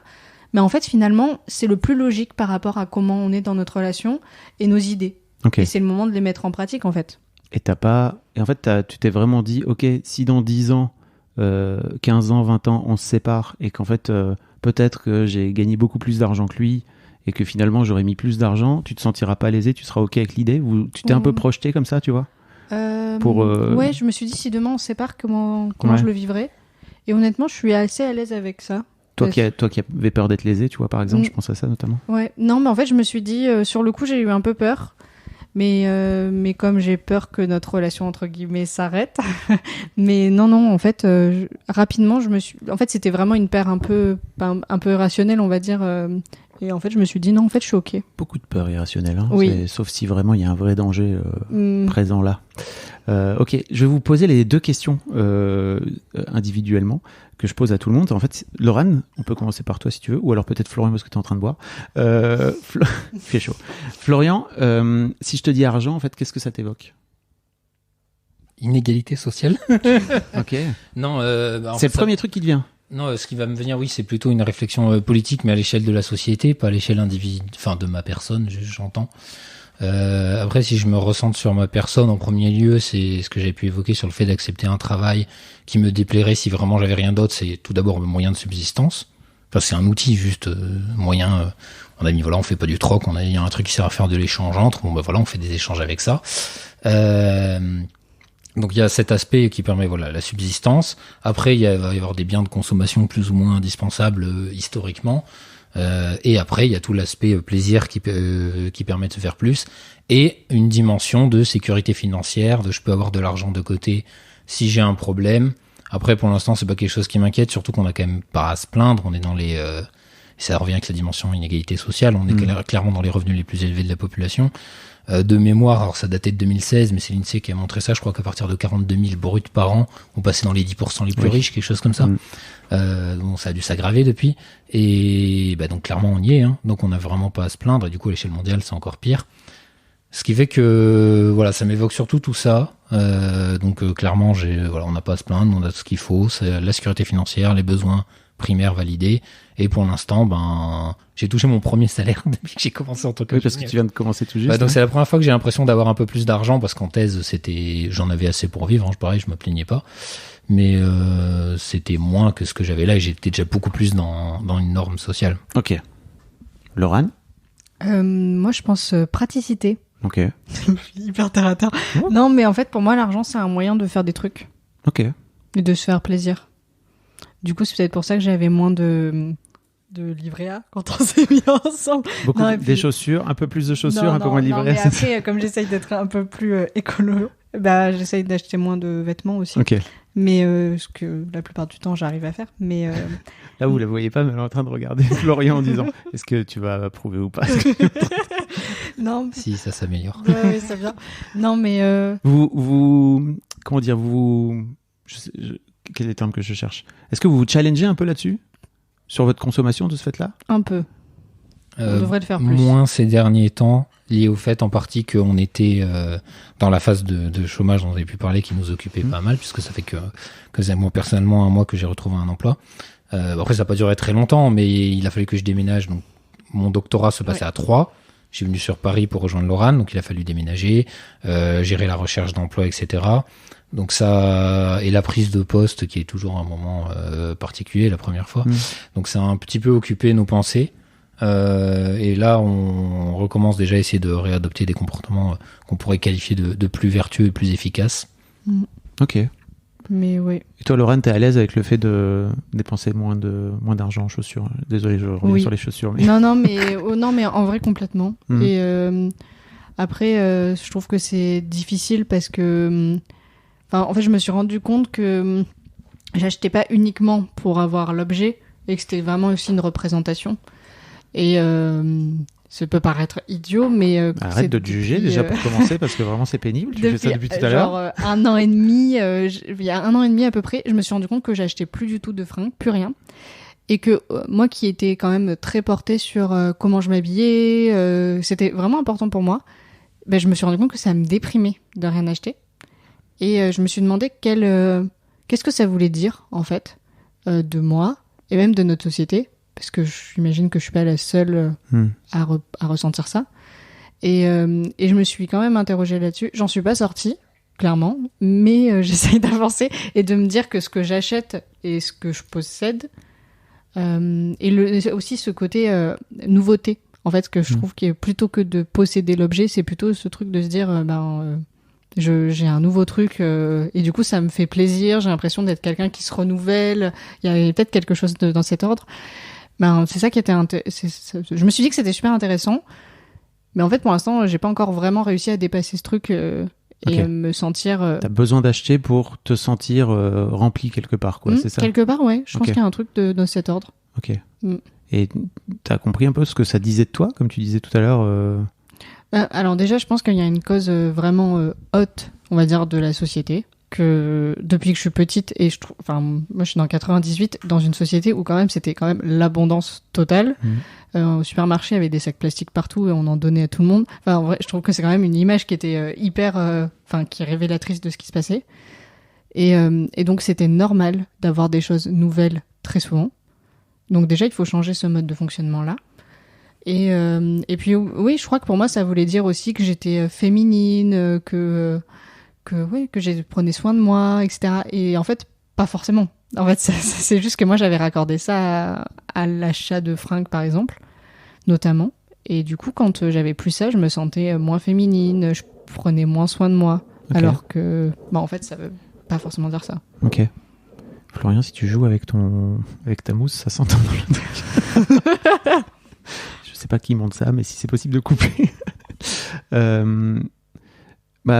Mais en fait, finalement, c'est le plus logique par rapport à comment on est dans notre relation et nos idées. Okay. Et c'est le moment de les mettre en pratique, en fait. Et en fait, tu t'es vraiment dit, ok, si dans 10 ans, 15 ans, 20 ans, on se sépare et qu'en fait, peut-être que j'ai gagné beaucoup plus d'argent que lui et que finalement, j'aurais mis plus d'argent, tu te sentiras pas lésé, tu seras ok avec l'idée, ou tu t'es un peu projeté comme ça, tu vois Ouais, je me suis dit, si demain on se sépare, comment je le vivrais. Et honnêtement, je suis assez à l'aise avec ça. Toi qui avais peur d'être lésé, tu vois, par exemple, je pense à ça notamment. Ouais, non, mais en fait, je me suis dit, sur le coup, j'ai eu un peu peur. Mais comme j'ai peur que notre relation, entre guillemets, s'arrête. Mais non, en fait, rapidement, en fait, c'était vraiment une peur un peu irrationnelle, on va dire. Et en fait, je me suis dit, non, en fait, je suis ok. Beaucoup de peur irrationnelle, hein. Oui. Sauf si vraiment il y a un vrai danger présent là. Ok, je vais vous poser les 2 questions individuellement que je pose à tout le monde. En fait, Laurent, on peut commencer par toi si tu veux, ou alors peut-être Florian parce que tu es en train de boire. Il fait chaud. Florian, si je te dis argent, en fait, qu'est-ce que ça t'évoque ? Inégalité sociale. Ok. Non, c'est le premier truc qui te vient. Non, ce qui va me venir, oui, c'est plutôt une réflexion politique, mais à l'échelle de la société, pas à l'échelle de ma personne, j'entends. Après, si je me ressente sur ma personne, en premier lieu, c'est ce que j'ai pu évoquer sur le fait d'accepter un travail qui me déplairait si vraiment j'avais rien d'autre. C'est tout d'abord le moyen de subsistance. Enfin, c'est un outil, juste moyen. On a mis, voilà, on fait pas du troc, il y a un truc qui sert à faire de l'échange entre. Bon, ben voilà, on fait des échanges avec ça. Donc il y a cet aspect qui permet la subsistance. Après va y avoir des biens de consommation plus ou moins indispensables historiquement. Et après il y a tout l'aspect plaisir qui permet de se faire plus, et une dimension de sécurité financière, je peux avoir de l'argent de côté si j'ai un problème. Après pour l'instant c'est pas quelque chose qui m'inquiète, surtout qu'on a quand même pas à se plaindre. On est dans les ça revient avec la dimension inégalité sociale, on est clairement dans les revenus les plus élevés de la population. De mémoire, alors ça datait de 2016, mais c'est l'INSEE qui a montré ça, je crois qu'à partir de 42 000 bruts par an, on passait dans les 10% les plus riches, quelque chose comme ça. Bon, ça a dû s'aggraver depuis, et donc clairement on y est, hein. Donc on n'a vraiment pas à se plaindre, et du coup à l'échelle mondiale c'est encore pire. Ce qui fait que ça m'évoque surtout tout ça. Donc clairement on n'a pas à se plaindre, on a tout ce qu'il faut, c'est la sécurité financière, les besoins primaires validés, et pour l'instant j'ai touché mon premier salaire depuis que j'ai commencé en tant que parce que tu viens de commencer tout juste. Donc c'est la première fois que j'ai l'impression d'avoir un peu plus d'argent, parce qu'en thèse j'en avais assez pour vivre, hein, pareil, je me plaignais pas, mais c'était moins que ce que j'avais là, et j'étais déjà beaucoup plus dans une norme sociale. Ok. Laurent ? Moi je pense praticité. Ok. Hyper terre à terre. Non, mais en fait pour moi l'argent c'est un moyen de faire des trucs. Ok. Et de se faire plaisir. Du coup, c'est peut-être pour ça que j'avais moins de livret A quand on s'est mis ensemble. Des chaussures, un peu plus de chaussures, un peu moins de livret A. Mais après, comme j'essaye d'être un peu plus écolo, j'essaye d'acheter moins de vêtements aussi. Ok. Mais ce que la plupart du temps, j'arrive à faire. Mais là, vous la voyez pas, mais elle est en train de regarder Florian en disant est-ce que tu vas approuver ou pas? Non. Si, ça s'améliore. Oui, ça vient. Non, mais vous comment dire, quel est le terme que je cherche? Est-ce que vous vous challengez un peu là-dessus? Sur votre consommation de ce fait-là? Un peu. On devrait le faire plus. Moins ces derniers temps, lié au fait en partie qu'on était dans la phase de chômage dont on avait pu parler, qui nous occupait pas mal, puisque ça fait que c'est moi personnellement un mois que j'ai retrouvé un emploi. Après ça n'a pas duré très longtemps, mais il a fallu que je déménage, donc mon doctorat se passait à 3. Je suis venu sur Paris pour rejoindre Lorraine, donc il a fallu déménager, gérer la recherche d'emploi, etc. Donc ça, et la prise de poste qui est toujours un moment particulier la première fois. Donc ça a un petit peu occupé nos pensées. Et là, on recommence déjà à essayer de réadopter des comportements qu'on pourrait qualifier de plus vertueux et plus efficaces. Ok. Mais oui. Et toi, Lorraine, t'es à l'aise avec le fait de dépenser moins d'argent en chaussures? Désolé, je reviens sur les chaussures. Mais... Non, mais en vrai, complètement. Et après, je trouve que c'est difficile parce que... en fait, je me suis rendu compte que j'achetais pas uniquement pour avoir l'objet et que c'était vraiment aussi une représentation. Et ça peut paraître idiot, mais... Arrête de te juger déjà pour commencer, parce que vraiment c'est pénible. Tu fais ça depuis tout à l'heure. Genre un an et demi, il y a un an et demi à peu près, je me suis rendu compte que j'achetais plus du tout de fringues, plus rien. Et que moi qui étais quand même très portée sur comment je m'habillais, c'était vraiment important pour moi, ben, je me suis rendu compte que ça me déprimait de rien acheter. Et je me suis demandé qu'est-ce que ça voulait dire, en fait, de moi, et même de notre société, parce que j'imagine que je suis pas la seule à ressentir ça. Et je me suis quand même interrogée là-dessus. J'en suis pas sortie, clairement, mais j'essaye d'avancer et de me dire que ce que j'achète et ce que je possède, et aussi ce côté nouveauté, en fait, que je trouve que plutôt que de posséder l'objet, c'est plutôt ce truc de se dire, j'ai un nouveau truc et du coup ça me fait plaisir, j'ai l'impression d'être quelqu'un qui se renouvelle, il y a peut-être quelque chose dans cet ordre. C'est ça qui était je me suis dit que c'était super intéressant, mais en fait pour l'instant j'ai pas encore vraiment réussi à dépasser ce truc et me sentir t'as besoin d'acheter pour te sentir rempli quelque part, quoi. C'est ça quelque part, ouais, je pense qu'il y a un truc dans cet ordre. Et t'as compris un peu ce que ça disait de toi, comme tu disais tout à l'heure? Alors déjà, je pense qu'il y a une cause vraiment haute, on va dire, de la société, que depuis que je suis petite, et moi je suis dans 98, dans une société où quand même c'était quand même l'abondance totale. Au supermarché, il y avait des sacs plastiques partout et on en donnait à tout le monde. En vrai, je trouve que c'est quand même une image qui était qui est révélatrice de ce qui se passait. Et donc c'était normal d'avoir des choses nouvelles très souvent. Donc déjà, il faut changer ce mode de fonctionnement-là. Et puis oui, je crois que pour moi ça voulait dire aussi que j'étais féminine, que je prenais soin de moi, etc. Et en fait pas forcément. En fait c'est juste que moi j'avais raccordé ça à l'achat de fringues par exemple, notamment. Et du coup quand j'avais plus ça, je me sentais moins féminine, je prenais moins soin de moi. Alors que en fait ça veut pas forcément dire ça. Ok. Florian, si tu joues avec ta mousse, ça s'entend dans le truc. Je sais pas qui monte ça, mais si c'est possible de couper.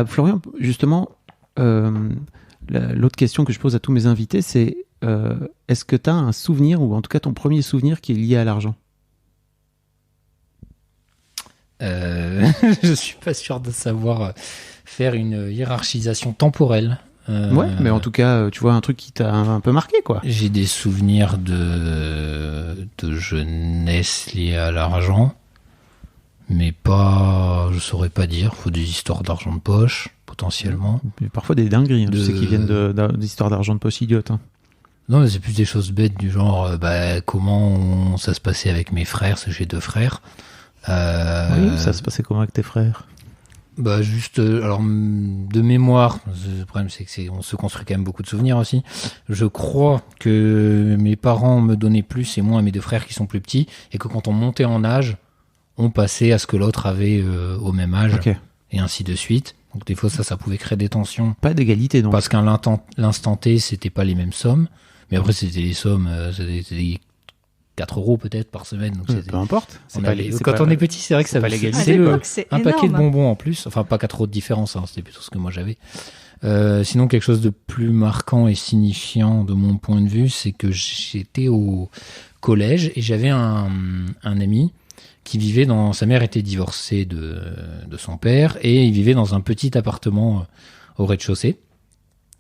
Florian, justement, l'autre question que je pose à tous mes invités, c'est est-ce que tu as un souvenir, ou en tout cas ton premier souvenir qui est lié à l'argent? Je suis pas sûr de savoir faire une hiérarchisation temporelle. Ouais, mais en tout cas, tu vois, un truc qui t'a un peu marqué, quoi. J'ai des souvenirs de jeunesse liés à l'argent, mais pas, je saurais pas dire. Faut des histoires d'argent de poche, potentiellement. Mais parfois des dingueries, tu sais, qui viennent d'histoires d'argent de poche idiotes. Non, mais c'est plus des choses bêtes du genre, comment ça se passait avec mes frères, parce que j'ai 2 frères. Oui, ça se passait comment avec tes frères? Juste, alors, de mémoire, le problème c'est que on se construit quand même beaucoup de souvenirs aussi. Je crois que mes parents me donnaient plus et moins à mes 2 frères qui sont plus petits, et que quand on montait en âge, on passait à ce que l'autre avait au même âge, et ainsi de suite. Donc des fois ça pouvait créer des tensions. Pas d'égalité donc. Parce qu'à l'instant T, c'était pas les mêmes sommes, mais après c'était des sommes, c'était 4 € peut-être par semaine. Donc peu importe. On est petit, c'est vrai que ça va c'est un paquet de bonbons en plus. Enfin, pas 4 € de différence, c'était plutôt ce que moi j'avais. Sinon, quelque chose de plus marquant et signifiant de mon point de vue, c'est que j'étais au collège et j'avais un ami qui vivait sa mère était divorcée de son père et il vivait dans un petit appartement au rez-de-chaussée.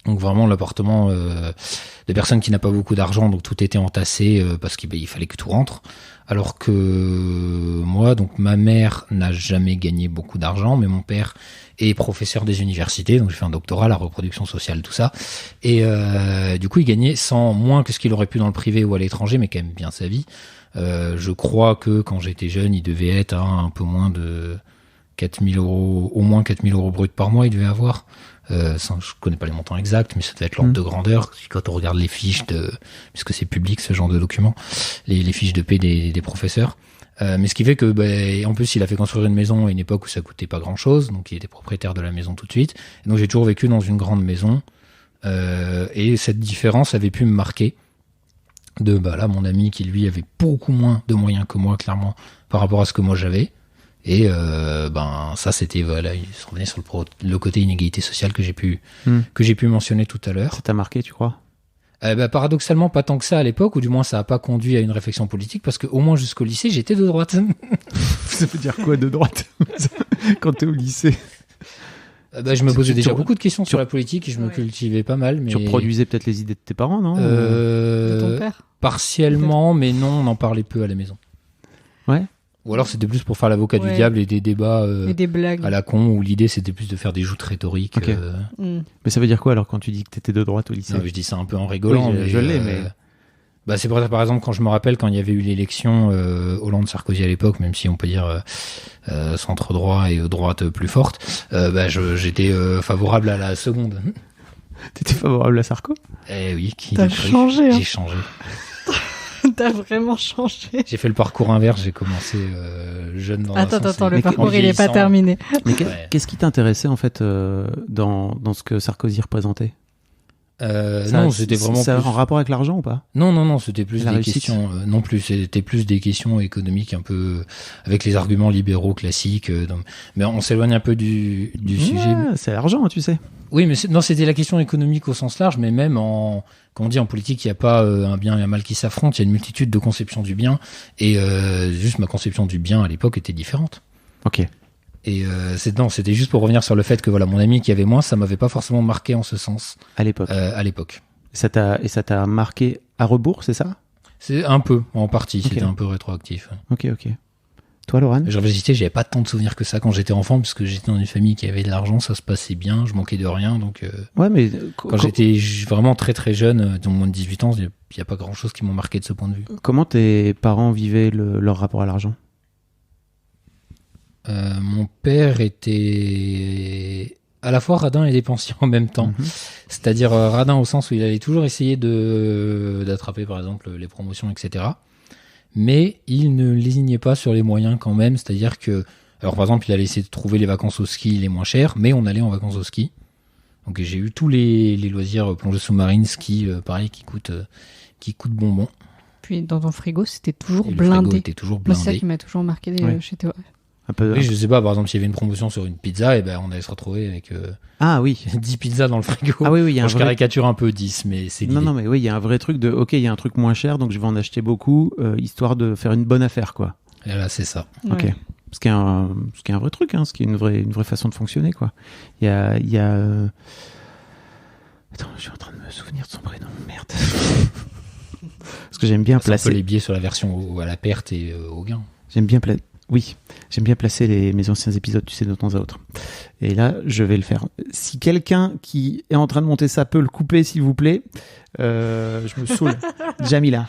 Donc vraiment l'appartement de personnes qui n'a pas beaucoup d'argent, donc tout était entassé parce qu'il fallait que tout rentre. Alors que moi, donc ma mère n'a jamais gagné beaucoup d'argent, mais mon père est professeur des universités, donc j'ai fait un doctorat, la reproduction sociale, tout ça. Et du coup, il gagnait moins que ce qu'il aurait pu dans le privé ou à l'étranger, mais quand même bien sa vie. Je crois que quand j'étais jeune, il devait être à un peu moins de 4 000 euros, au moins 4 000 euros bruts par mois, il devait avoir. Je connais pas les montants exacts, mais ça devait être l'ordre de grandeur. Quand on regarde les fiches puisque c'est public ce genre de documents, les fiches de paie des professeurs. Mais ce qui fait que, en plus, il a fait construire une maison à une époque où ça coûtait pas grand chose, donc il était propriétaire de la maison tout de suite. Et donc j'ai toujours vécu dans une grande maison, et cette différence avait pu me marquer. Là, mon ami qui lui avait beaucoup moins de moyens que moi, clairement, par rapport à ce que moi j'avais. Et ça c'était il se revenait sur le côté inégalité sociale que j'ai pu mentionner tout à l'heure. Ça t'a marqué, tu crois? Paradoxalement pas tant que ça à l'époque, ou du moins ça a pas conduit à une réflexion politique, parce que au moins jusqu'au lycée j'étais de droite. Ça veut dire quoi de droite quand t'es au lycée? Je me posais déjà beaucoup de questions sur la politique et je me cultivais pas mal. Mais... Tu reproduisais peut-être les idées de tes parents, non? De ton père? Partiellement, mais non, on en parlait peu à la maison. Ouais. Ou alors c'était plus pour faire l'avocat du diable et des débats et des blagues à la con, où l'idée c'était plus de faire des joutes rhétoriques. Okay. Mais ça veut dire quoi alors quand tu dis que t'étais de droite au lycée? Non, je dis ça un peu en rigolant. Oui, je l'ai, mais... c'est pour ça, par exemple, quand je me rappelle quand il y avait eu l'élection Hollande-Sarkozy à l'époque, même si on peut dire centre-droit et droite plus forte, j'étais favorable à la seconde. T'étais favorable à Sarko? Eh oui. T'as changé. J'ai changé. T'as vraiment changé. J'ai fait le parcours inverse, j'ai commencé jeune dans Attends, le parcours il est pas terminé. Mais qu'est-ce qui t'intéressait en fait dans ce que Sarkozy représentait? Non, c'était vraiment ça plus... en rapport avec l'argent ou pas? Non, c'était plus la des réussite. questions. Non plus, c'était plus des questions économiques, un peu avec les arguments libéraux classiques. Mais on s'éloigne un peu du sujet. C'est l'argent, tu sais. Oui, mais c'était la question économique au sens large, mais même quand on dit en politique, il n'y a pas un bien et un mal qui s'affrontent, il y a une multitude de conceptions du bien, et juste ma conception du bien à l'époque était différente. Ok. Et c'était juste pour revenir sur le fait que mon ami qui avait moins, ça m'avait pas forcément marqué en ce sens. À l'époque. À l'époque. Ça t'a marqué à rebours, c'est ça? C'est un peu, en partie, Okay. C'était un peu rétroactif. Ok. Toi, Laurent? Je réfléchissais, j'avais pas tant de souvenirs que ça quand j'étais enfant, parce que j'étais dans une famille qui avait de l'argent, ça se passait bien, je manquais de rien, donc... Ouais, mais... Quand j'étais vraiment très très jeune, dans moins de 18 ans, il n'y a pas grand chose qui m'ont marqué de ce point de vue. Comment tes parents vivaient leur rapport à l'argent? Mon père était à la fois radin et dépensier en même temps. C'est-à-dire radin au sens où il allait toujours essayer d'attraper par exemple les promotions, etc. Mais il ne lésignait pas sur les moyens quand même. C'est-à-dire que, alors par exemple, il allait essayer de trouver les vacances au ski les moins chères, mais on allait en vacances au ski. Donc j'ai eu tous les loisirs, plongée sous-marine, ski, pareil, qui coûtent bonbons. Puis dans ton frigo, c'était toujours et blindé. Le frigo était toujours blindé. C'est ça qui m'a toujours marqué chez Théo. Un peu... Oui, je sais pas, par exemple, s'il y avait une promotion sur une pizza, on allait se retrouver avec 10 pizzas dans le frigo. Ah oui, il y a je caricature un peu 10, mais c'est l'idée. Non, mais oui, il y a un vrai truc il y a un truc moins cher, donc je vais en acheter beaucoup, histoire de faire une bonne affaire, quoi. Et là, c'est ça. Ouais. Ok. Ce qui est un vrai truc, ce qui est une vraie façon de fonctionner, quoi. Il y a... Attends, je suis en train de me souvenir de son prénom, merde. Parce que j'aime bien placer... un peu les biais sur la version à la perte et au gain. J'aime bien placer mes anciens épisodes, tu sais, de temps à autre. Et là, je vais le faire. Si quelqu'un qui est en train de monter ça peut le couper, s'il vous plaît, je me saoule. Jamila.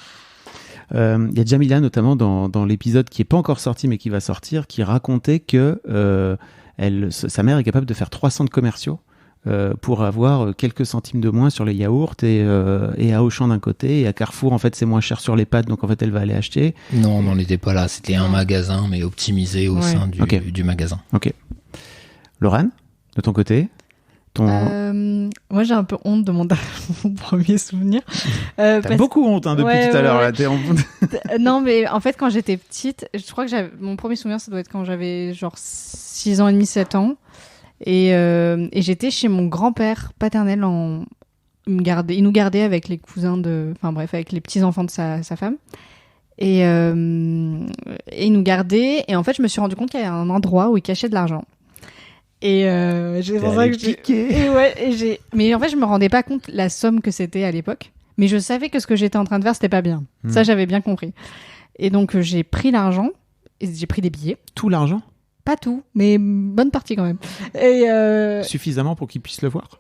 Il y a Jamila, notamment, dans l'épisode qui n'est pas encore sorti, mais qui va sortir, qui racontait que sa mère est capable de faire 3 centres commerciaux pour avoir quelques centimes de moins sur les yaourts et à Auchan d'un côté et à Carrefour en fait c'est moins cher sur les pâtes donc en fait elle va aller acheter. Non, on n'en était pas là, c'était un magasin mais optimisé au sein du magasin. Ok. Laurent, de ton côté moi j'ai un peu honte de mon premier souvenir. T'as beaucoup honte depuis tout à l'heure. Là, t'es en... Non mais en fait quand j'étais petite, je crois que mon premier souvenir ça doit être quand j'avais genre 6 ans et demi, 7 ans. Et j'étais chez mon grand-père paternel il nous gardait avec les cousins avec les petits-enfants de sa femme. Et il nous gardait. Et en fait, je me suis rendu compte qu'il y avait un endroit où il cachait de l'argent. Et c'est pour ça que mais en fait, je me rendais pas compte la somme que c'était à l'époque. Mais je savais que ce que j'étais en train de faire, c'était pas bien. Ça, j'avais bien compris. Et donc, j'ai pris l'argent et j'ai pris des billets. Tout l'argent? Pas tout, mais bonne partie quand même. Et suffisamment pour qu'il puisse le voir?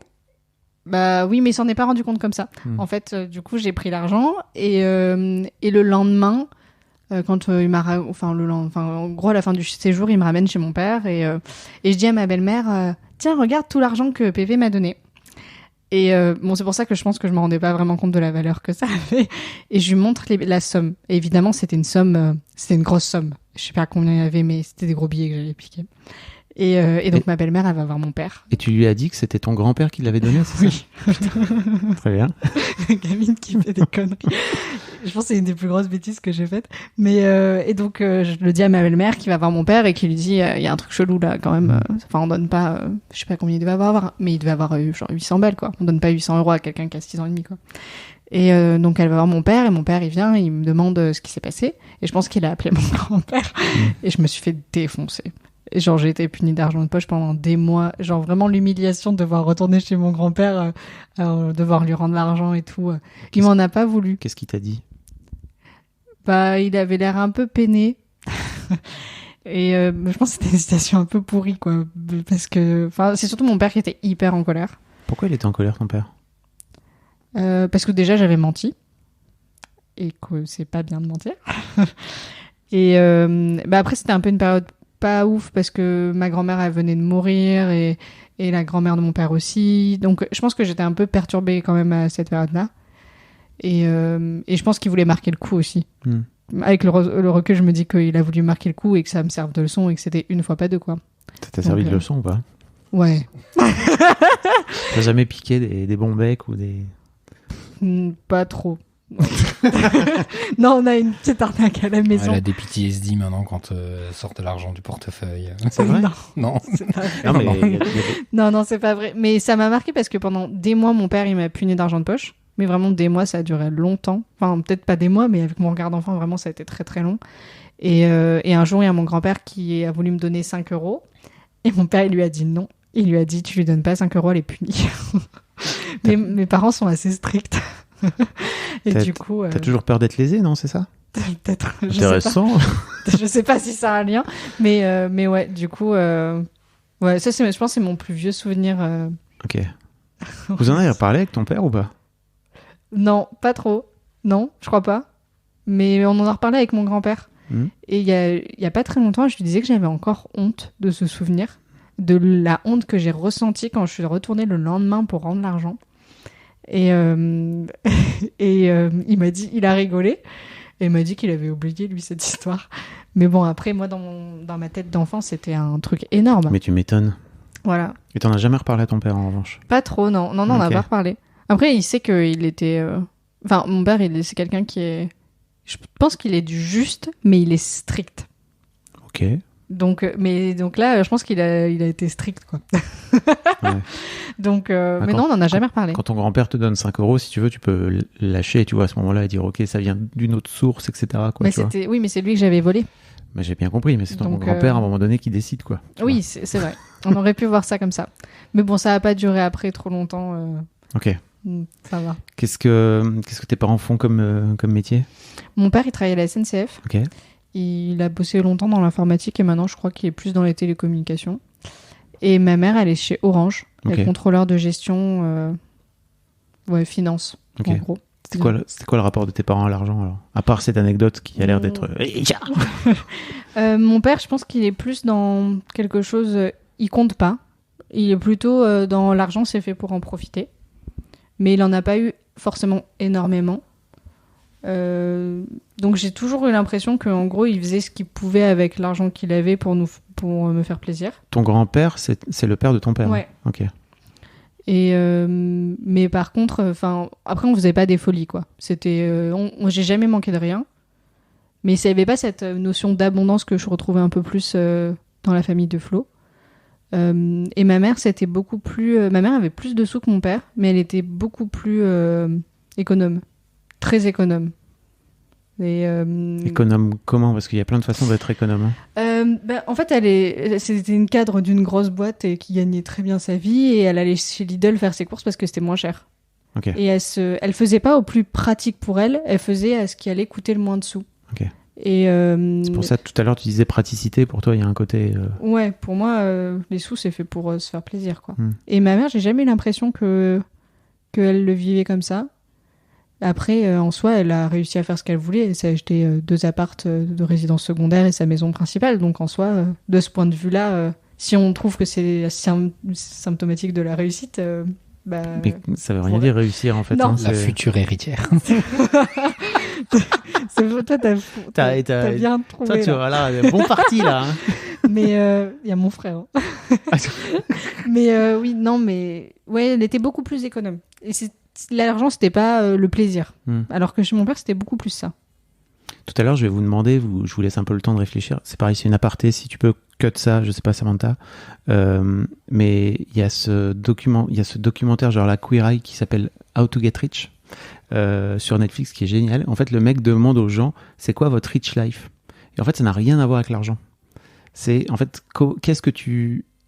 Bah oui, mais il s'en est pas rendu compte comme ça. En fait, du coup, j'ai pris l'argent et le lendemain, quand il m'a, en gros, à la fin du séjour, il me ramène chez mon père et je dis à ma belle-mère, tiens, regarde tout l'argent que PV m'a donné. Et bon, c'est pour ça que je pense que je me rendais pas vraiment compte de la valeur que ça avait. Et je lui montre la somme. Et évidemment, c'était une somme, c'était une grosse somme. Je sais pas combien il y avait, mais c'était des gros billets que j'avais piqués. Et donc ma belle-mère, elle va voir mon père. Et tu lui as dit que c'était ton grand-père qui l'avait donné, c'est ça? Oui. Très bien. Gamine qui fait des conneries. Je pense que c'est une des plus grosses bêtises que j'ai faites. Mais et donc je le dis à ma belle-mère qui va voir mon père et qui lui dit il y a un truc chelou là quand même. Enfin on donne pas, je sais pas combien il devait avoir, mais il devait avoir genre 800 balles quoi. On donne pas 800 € à quelqu'un qui a 6 ans et demi quoi. Et donc elle va voir mon père et mon père il vient, il me demande ce qui s'est passé et je pense qu'il a appelé mon grand-père et je me suis fait défoncer. Et genre j'ai été punie d'argent de poche pendant des mois, genre vraiment l'humiliation de devoir retourner chez mon grand-père, devoir lui rendre l'argent et tout. Il m'en a pas voulu. Qu'est-ce qu'il t'a dit? Bah il avait l'air un peu peiné. Et je pense que c'était une situation un peu pourrie quoi, parce que enfin c'est surtout mon père qui était hyper en colère. Pourquoi il était en colère ton père? Parce que déjà j'avais menti et que c'est pas bien de mentir. Et bah après c'était un peu une période pas ouf parce que ma grand-mère elle venait de mourir et la grand-mère de mon père aussi, donc je pense que j'étais un peu perturbée quand même à cette période-là et je pense qu'il voulait marquer le coup aussi. Avec le recul je me dis qu'il a voulu marquer le coup et que ça me serve de leçon et que c'était une fois pas deux quoi. Ça t'a servi de leçon ou pas? Ouais. T'as jamais piqué des bons becs ou des... Pas trop. Non, on a une petite arnaque à la maison. Elle a des PTSD maintenant quand sort de l'argent du portefeuille. C'est vrai? Non. C'est pas vrai. Non, c'est pas vrai. Mais ça m'a marqué parce que pendant des mois, mon père, il m'a puni d'argent de poche. Mais vraiment, des mois, ça a duré longtemps. Enfin, peut-être pas des mois, mais avec mon regard d'enfant, vraiment, ça a été très, très long. Et un jour, il y a mon grand-père qui a voulu me donner 5 €. Et mon père, il lui a dit non. Il lui a dit, tu lui donnes pas 5 €, elle est punie. Mais mes parents sont assez stricts. Et du coup... T'as toujours peur d'être lésé, non, c'est ça? Peut-être. Intéressant. Je sais pas si ça a un lien. Mais ouais, du coup... Ouais, ça, je pense que c'est mon plus vieux souvenir. Ok. Vous en avez parlé avec ton père ou pas? Non, pas trop. Non, je crois pas. Mais on en a reparlé avec mon grand-père. Et il y a pas très longtemps, je lui disais que j'avais encore honte de ce souvenir. De la honte que j'ai ressentie quand je suis retournée le lendemain pour rendre l'argent. Et il m'a dit, il a rigolé et il m'a dit qu'il avait oublié lui cette histoire. Mais bon, après moi dans ma tête d'enfant, c'était un truc énorme. Mais tu m'étonnes. Voilà. Et t'en as jamais reparlé à ton père en revanche? Pas trop, non, on n'a pas reparlé. Après, il sait qu'il était, enfin, mon père, c'est quelqu'un qui est, je pense qu'il est du juste, mais il est strict. Ok. Donc là, je pense qu'il a été strict, quoi. Ouais. Donc, mais non, on n'en a jamais reparlé. Quand ton grand-père te donne 5 €, si tu veux, tu peux lâcher, tu vois, à ce moment-là, et dire, ok, ça vient d'une autre source, etc. Quoi, mais oui, mais c'est lui que j'avais volé. Mais j'ai bien compris, mais c'est ton grand-père, à un moment donné, qui décide, quoi. Oui, c'est vrai. On aurait pu voir ça comme ça. Mais bon, ça n'a pas duré après trop longtemps. Ok. Ça va. Qu'est-ce que tes parents font comme métier? Mon père, il travaille à la SNCF. Ok. Il a bossé longtemps dans l'informatique et maintenant, je crois qu'il est plus dans les télécommunications. Et ma mère, elle est chez Orange, elle est contrôleur de gestion, finance, en gros. C'était quoi le rapport de tes parents à l'argent, alors? À part cette anecdote qui a l'air d'être... Mon père, je pense qu'il est plus dans quelque chose... il compte pas. Il est plutôt dans l'argent, c'est fait pour en profiter. Mais il en a pas eu forcément énormément. Donc j'ai toujours eu l'impression qu'en gros il faisait ce qu'il pouvait avec l'argent qu'il avait pour me faire plaisir. Ton grand-père, c'est le père de ton père? Ouais. Ok. Et mais par contre, après on faisait pas des folies quoi. C'était, j'ai jamais manqué de rien. Mais il n'y avait pas cette notion d'abondance que je retrouvais un peu plus dans la famille de Flo. Et ma mère, c'était beaucoup plus. Ma mère avait plus de sous que mon père, mais elle était beaucoup plus économe. Très économe. Et, Économe comment? Parce qu'il y a plein de façons d'être économe. Hein. En fait, c'était une cadre d'une grosse boîte et qui gagnait très bien sa vie et elle allait chez Lidl faire ses courses parce que c'était moins cher. Ok. Et elle faisait pas au plus pratique pour elle, elle faisait à ce qui allait coûter le moins de sous. Ok. Et c'est pour ça que tout à l'heure tu disais praticité, pour toi il y a un côté... Ouais, pour moi, les sous c'est fait pour se faire plaisir, quoi. Hmm. Et ma mère, j'ai jamais eu l'impression qu'elle le vivait comme ça. Après, en soi, elle a réussi à faire ce qu'elle voulait. Elle s'est acheté 2 appartes de résidence secondaire et sa maison principale. Donc en soi, de ce point de vue-là, si on trouve que c'est symptomatique de la réussite... Mais ça veut rien dire réussir en fait. Non. Hein, La future héritière. Toi, t'as bien trouvé. Toi, tu vois là, bon parti là. Hein. Mais il y a mon frère. Hein. Mais oui, non, mais ouais, elle était beaucoup plus économe. Et l'argent, c'était pas le plaisir. Alors que chez mon père, c'était beaucoup plus ça. Tout à l'heure, je vais vous demander, je vous laisse un peu le temps de réfléchir. C'est pareil, c'est une aparté. Si tu peux cut ça, je sais pas, Samantha. Mais il y a ce documentaire genre la Queer Eye qui s'appelle How to Get Rich sur Netflix qui est génial. En fait, le mec demande aux gens, c'est quoi votre rich life? Et en fait, ça n'a rien à voir avec l'argent. C'est en fait,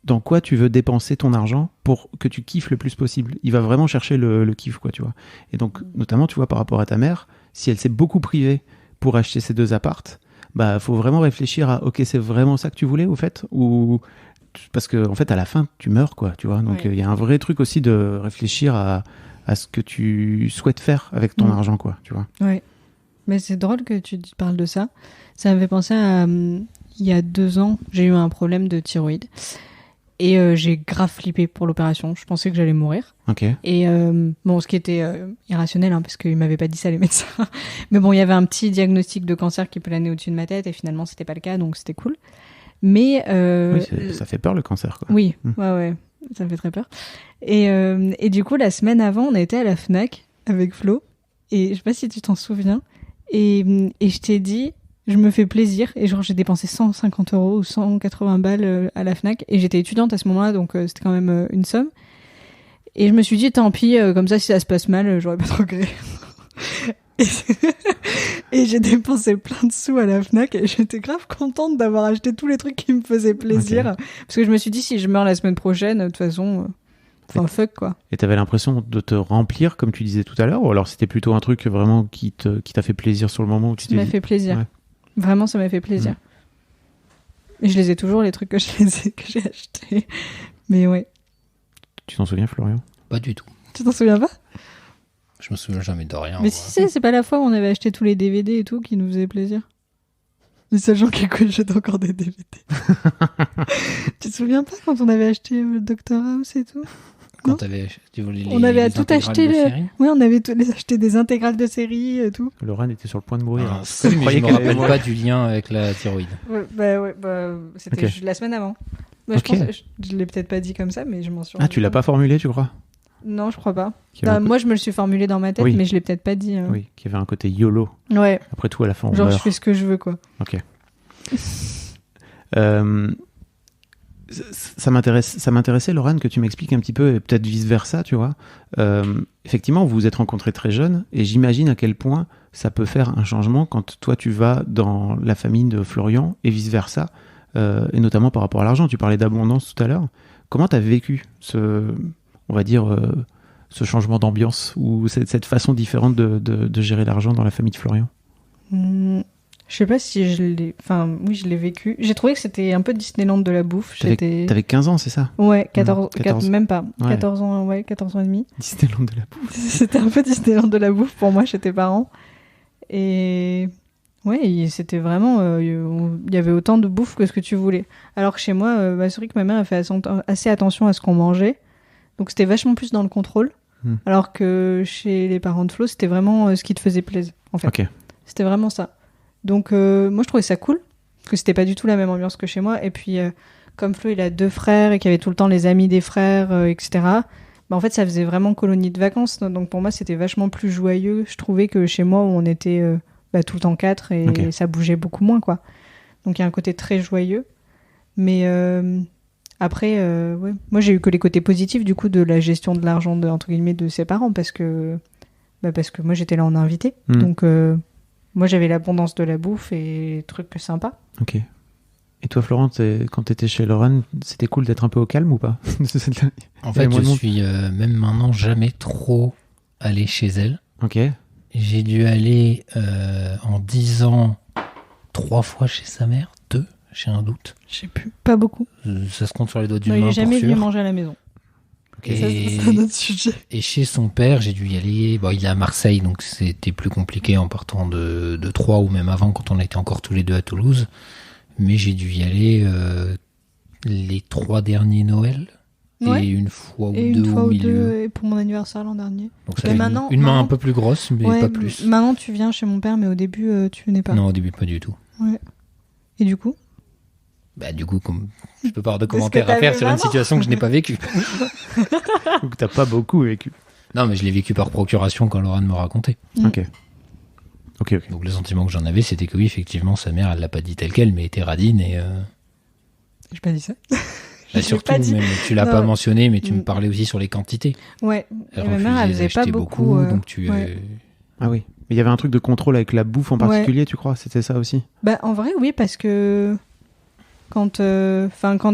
dans quoi tu veux dépenser ton argent pour que tu kiffes le plus possible. Il va vraiment chercher le kiff, quoi, tu vois. Et donc, notamment, tu vois, par rapport à ta mère, si elle s'est beaucoup privée pour acheter ces 2 appartes, bah, faut vraiment réfléchir à, ok, c'est vraiment ça que tu voulais, au fait, ou parce que en fait, à la fin, tu meurs, quoi, tu vois. Donc, il y a un vrai truc aussi de réfléchir à ce que tu souhaites faire avec ton argent, quoi, tu vois. Ouais. Mais c'est drôle que tu parles de ça. Ça me fait penser à, il y a 2 ans, j'ai eu un problème de thyroïde. Et j'ai grave flippé pour l'opération. Je pensais que j'allais mourir. Ok. Et bon, ce qui était irrationnel, hein, parce qu'ils m'avaient pas dit ça, les médecins. Mais bon, il y avait un petit diagnostic de cancer qui planait au-dessus de ma tête, et finalement, c'était pas le cas, donc c'était cool. Mais oui, ça fait peur le cancer, quoi. Oui, ouais, ça me fait très peur. Et du coup, la semaine avant, on était à la Fnac avec Flo, et je sais pas si tu t'en souviens. Et je t'ai dit. Je me fais plaisir et genre j'ai dépensé 150 € ou 180 balles à la Fnac et j'étais étudiante à ce moment-là donc c'était quand même une somme et je me suis dit tant pis comme ça si ça se passe mal j'aurais pas de regrets et j'ai dépensé plein de sous à la Fnac et j'étais grave contente d'avoir acheté tous les trucs qui me faisaient plaisir parce que je me suis dit si je meurs la semaine prochaine de toute façon fuck quoi. Et t'avais l'impression de te remplir comme tu disais tout à l'heure ou alors c'était plutôt un truc vraiment qui t'a fait plaisir sur le moment où tu t'es dit... Ça m'a fait plaisir. Ouais. Vraiment, ça m'a fait plaisir. Et je les ai toujours, les trucs que j'ai achetés. Mais ouais. Tu t'en souviens, Florian? Pas du tout. Tu t'en souviens pas? Je me souviens jamais de rien. Mais si, c'est pas la fois où on avait acheté tous les DVD et tout qui nous faisait plaisir. Les seuls gens qui achètent encore des DVD. Tu te souviens pas quand on avait acheté Dr House et tout? Quand on avait tout acheté. Oui, on avait acheté des intégrales de série et tout. Lorraine était sur le point de mourir. Ah, je me rappelle pas du lien avec la thyroïde. C'était la semaine avant. Je pense, je l'ai peut-être pas dit comme ça, mais je m'en suis. Ah, tu l'as pas formulé, tu crois? Non, je crois pas. Moi, je me le suis formulé dans ma tête, mais je l'ai peut-être pas dit. Oui, qu'il y avait un côté YOLO. Ouais. Après tout, à la fin, on genre, meurt. Je fais ce que je veux, quoi. Ok. Ça m'intéressait, Laurent, que tu m'expliques un petit peu, et peut-être vice-versa, tu vois. Effectivement, vous vous êtes rencontrés très jeunes, et j'imagine à quel point ça peut faire un changement quand toi, tu vas dans la famille de Florian, et vice-versa, et notamment par rapport à l'argent. Tu parlais d'abondance tout à l'heure. Comment tu as vécu ce changement d'ambiance, ou cette façon différente de gérer l'argent dans la famille de Florian? Je sais pas si je l'ai... Enfin, oui, je l'ai vécu. J'ai trouvé que c'était un peu Disneyland de la bouffe. T'avais 15 ans, c'est ça? Ouais, 14, même pas. Ouais. 14 ans, ouais, 14 ans et demi. Disneyland de la bouffe. C'était un peu Disneyland de la bouffe pour moi, chez tes parents. Et... ouais, c'était vraiment... il y avait autant de bouffe que ce que tu voulais. Alors que chez moi, c'est vrai que ma mère a fait assez attention à ce qu'on mangeait. Donc c'était vachement plus dans le contrôle. Alors que chez les parents de Flo, c'était vraiment ce qui te faisait plaisir, en fait. Okay. C'était vraiment ça. Donc moi je trouvais ça cool parce que c'était pas du tout la même ambiance que chez moi et puis comme Flo il a 2 frères et qu'il y avait tout le temps les amis des frères etc. Bah, en fait ça faisait vraiment colonie de vacances donc pour moi c'était vachement plus joyeux je trouvais que chez moi où on était tout le temps 4 et ça bougeait beaucoup moins quoi. Donc il y a un côté très joyeux mais après ouais. Moi j'ai eu que les côtés positifs du coup de la gestion de l'argent entre guillemets de ses parents parce que moi j'étais là en invité donc moi, j'avais l'abondance de la bouffe et trucs sympas. Ok. Et toi, Florent, quand t'étais chez Lorraine, c'était cool d'être un peu au calme ou pas? En fait, je suis même maintenant jamais trop allé chez elle. Ok. J'ai dû aller en 10 ans 3 fois chez sa mère, 2, j'ai un doute. Je sais plus. Pas beaucoup. Ça se compte sur les doigts d'une Non, il main est pour jamais venu sûr. manger à la maison. Et, Ça, c'est un autre sujet. et chez son père, j'ai dû y aller. Bon, il est à Marseille, donc c'était plus compliqué en partant de Troyes ou même avant quand on était encore tous les deux à Toulouse. Mais j'ai dû y aller les 3 derniers Noëls Ouais. et une fois ou Et deux une fois au ou milieu. deux et pour mon anniversaire l'an dernier. Donc ça Et fait maintenant- une main maintenant- un peu plus grosse, mais Ouais, pas plus. Maintenant, tu viens chez mon père, mais au début, tu venais pas. Non, au début pas du tout. Et du coup Bah du coup, comme je peux pas avoir de Parce que commentaires t'as à faire vu sur une maman. situation que je n'ai pas vécue. Donc t'as pas beaucoup vécu. Non, mais je l'ai vécu par procuration quand Laurent me racontait. Mm. Ok. Ok. Donc le sentiment que j'en avais, c'était que oui, effectivement, sa mère, elle l'a pas dit tel quel, mais était radine et J'ai pas dit ça. bah, l'ai surtout, pas dit. même, tu l'as Non. pas mentionné, mais tu me Mm. parlais aussi sur les quantités. Ouais. Elle Et ma mère, elle refusait faisait pas d'acheter beaucoup. donc tu. ouais. Ah oui. Mais il y avait un truc de contrôle avec la bouffe en particulier, tu crois? C'était ça aussi? Bah, en vrai, oui, parce que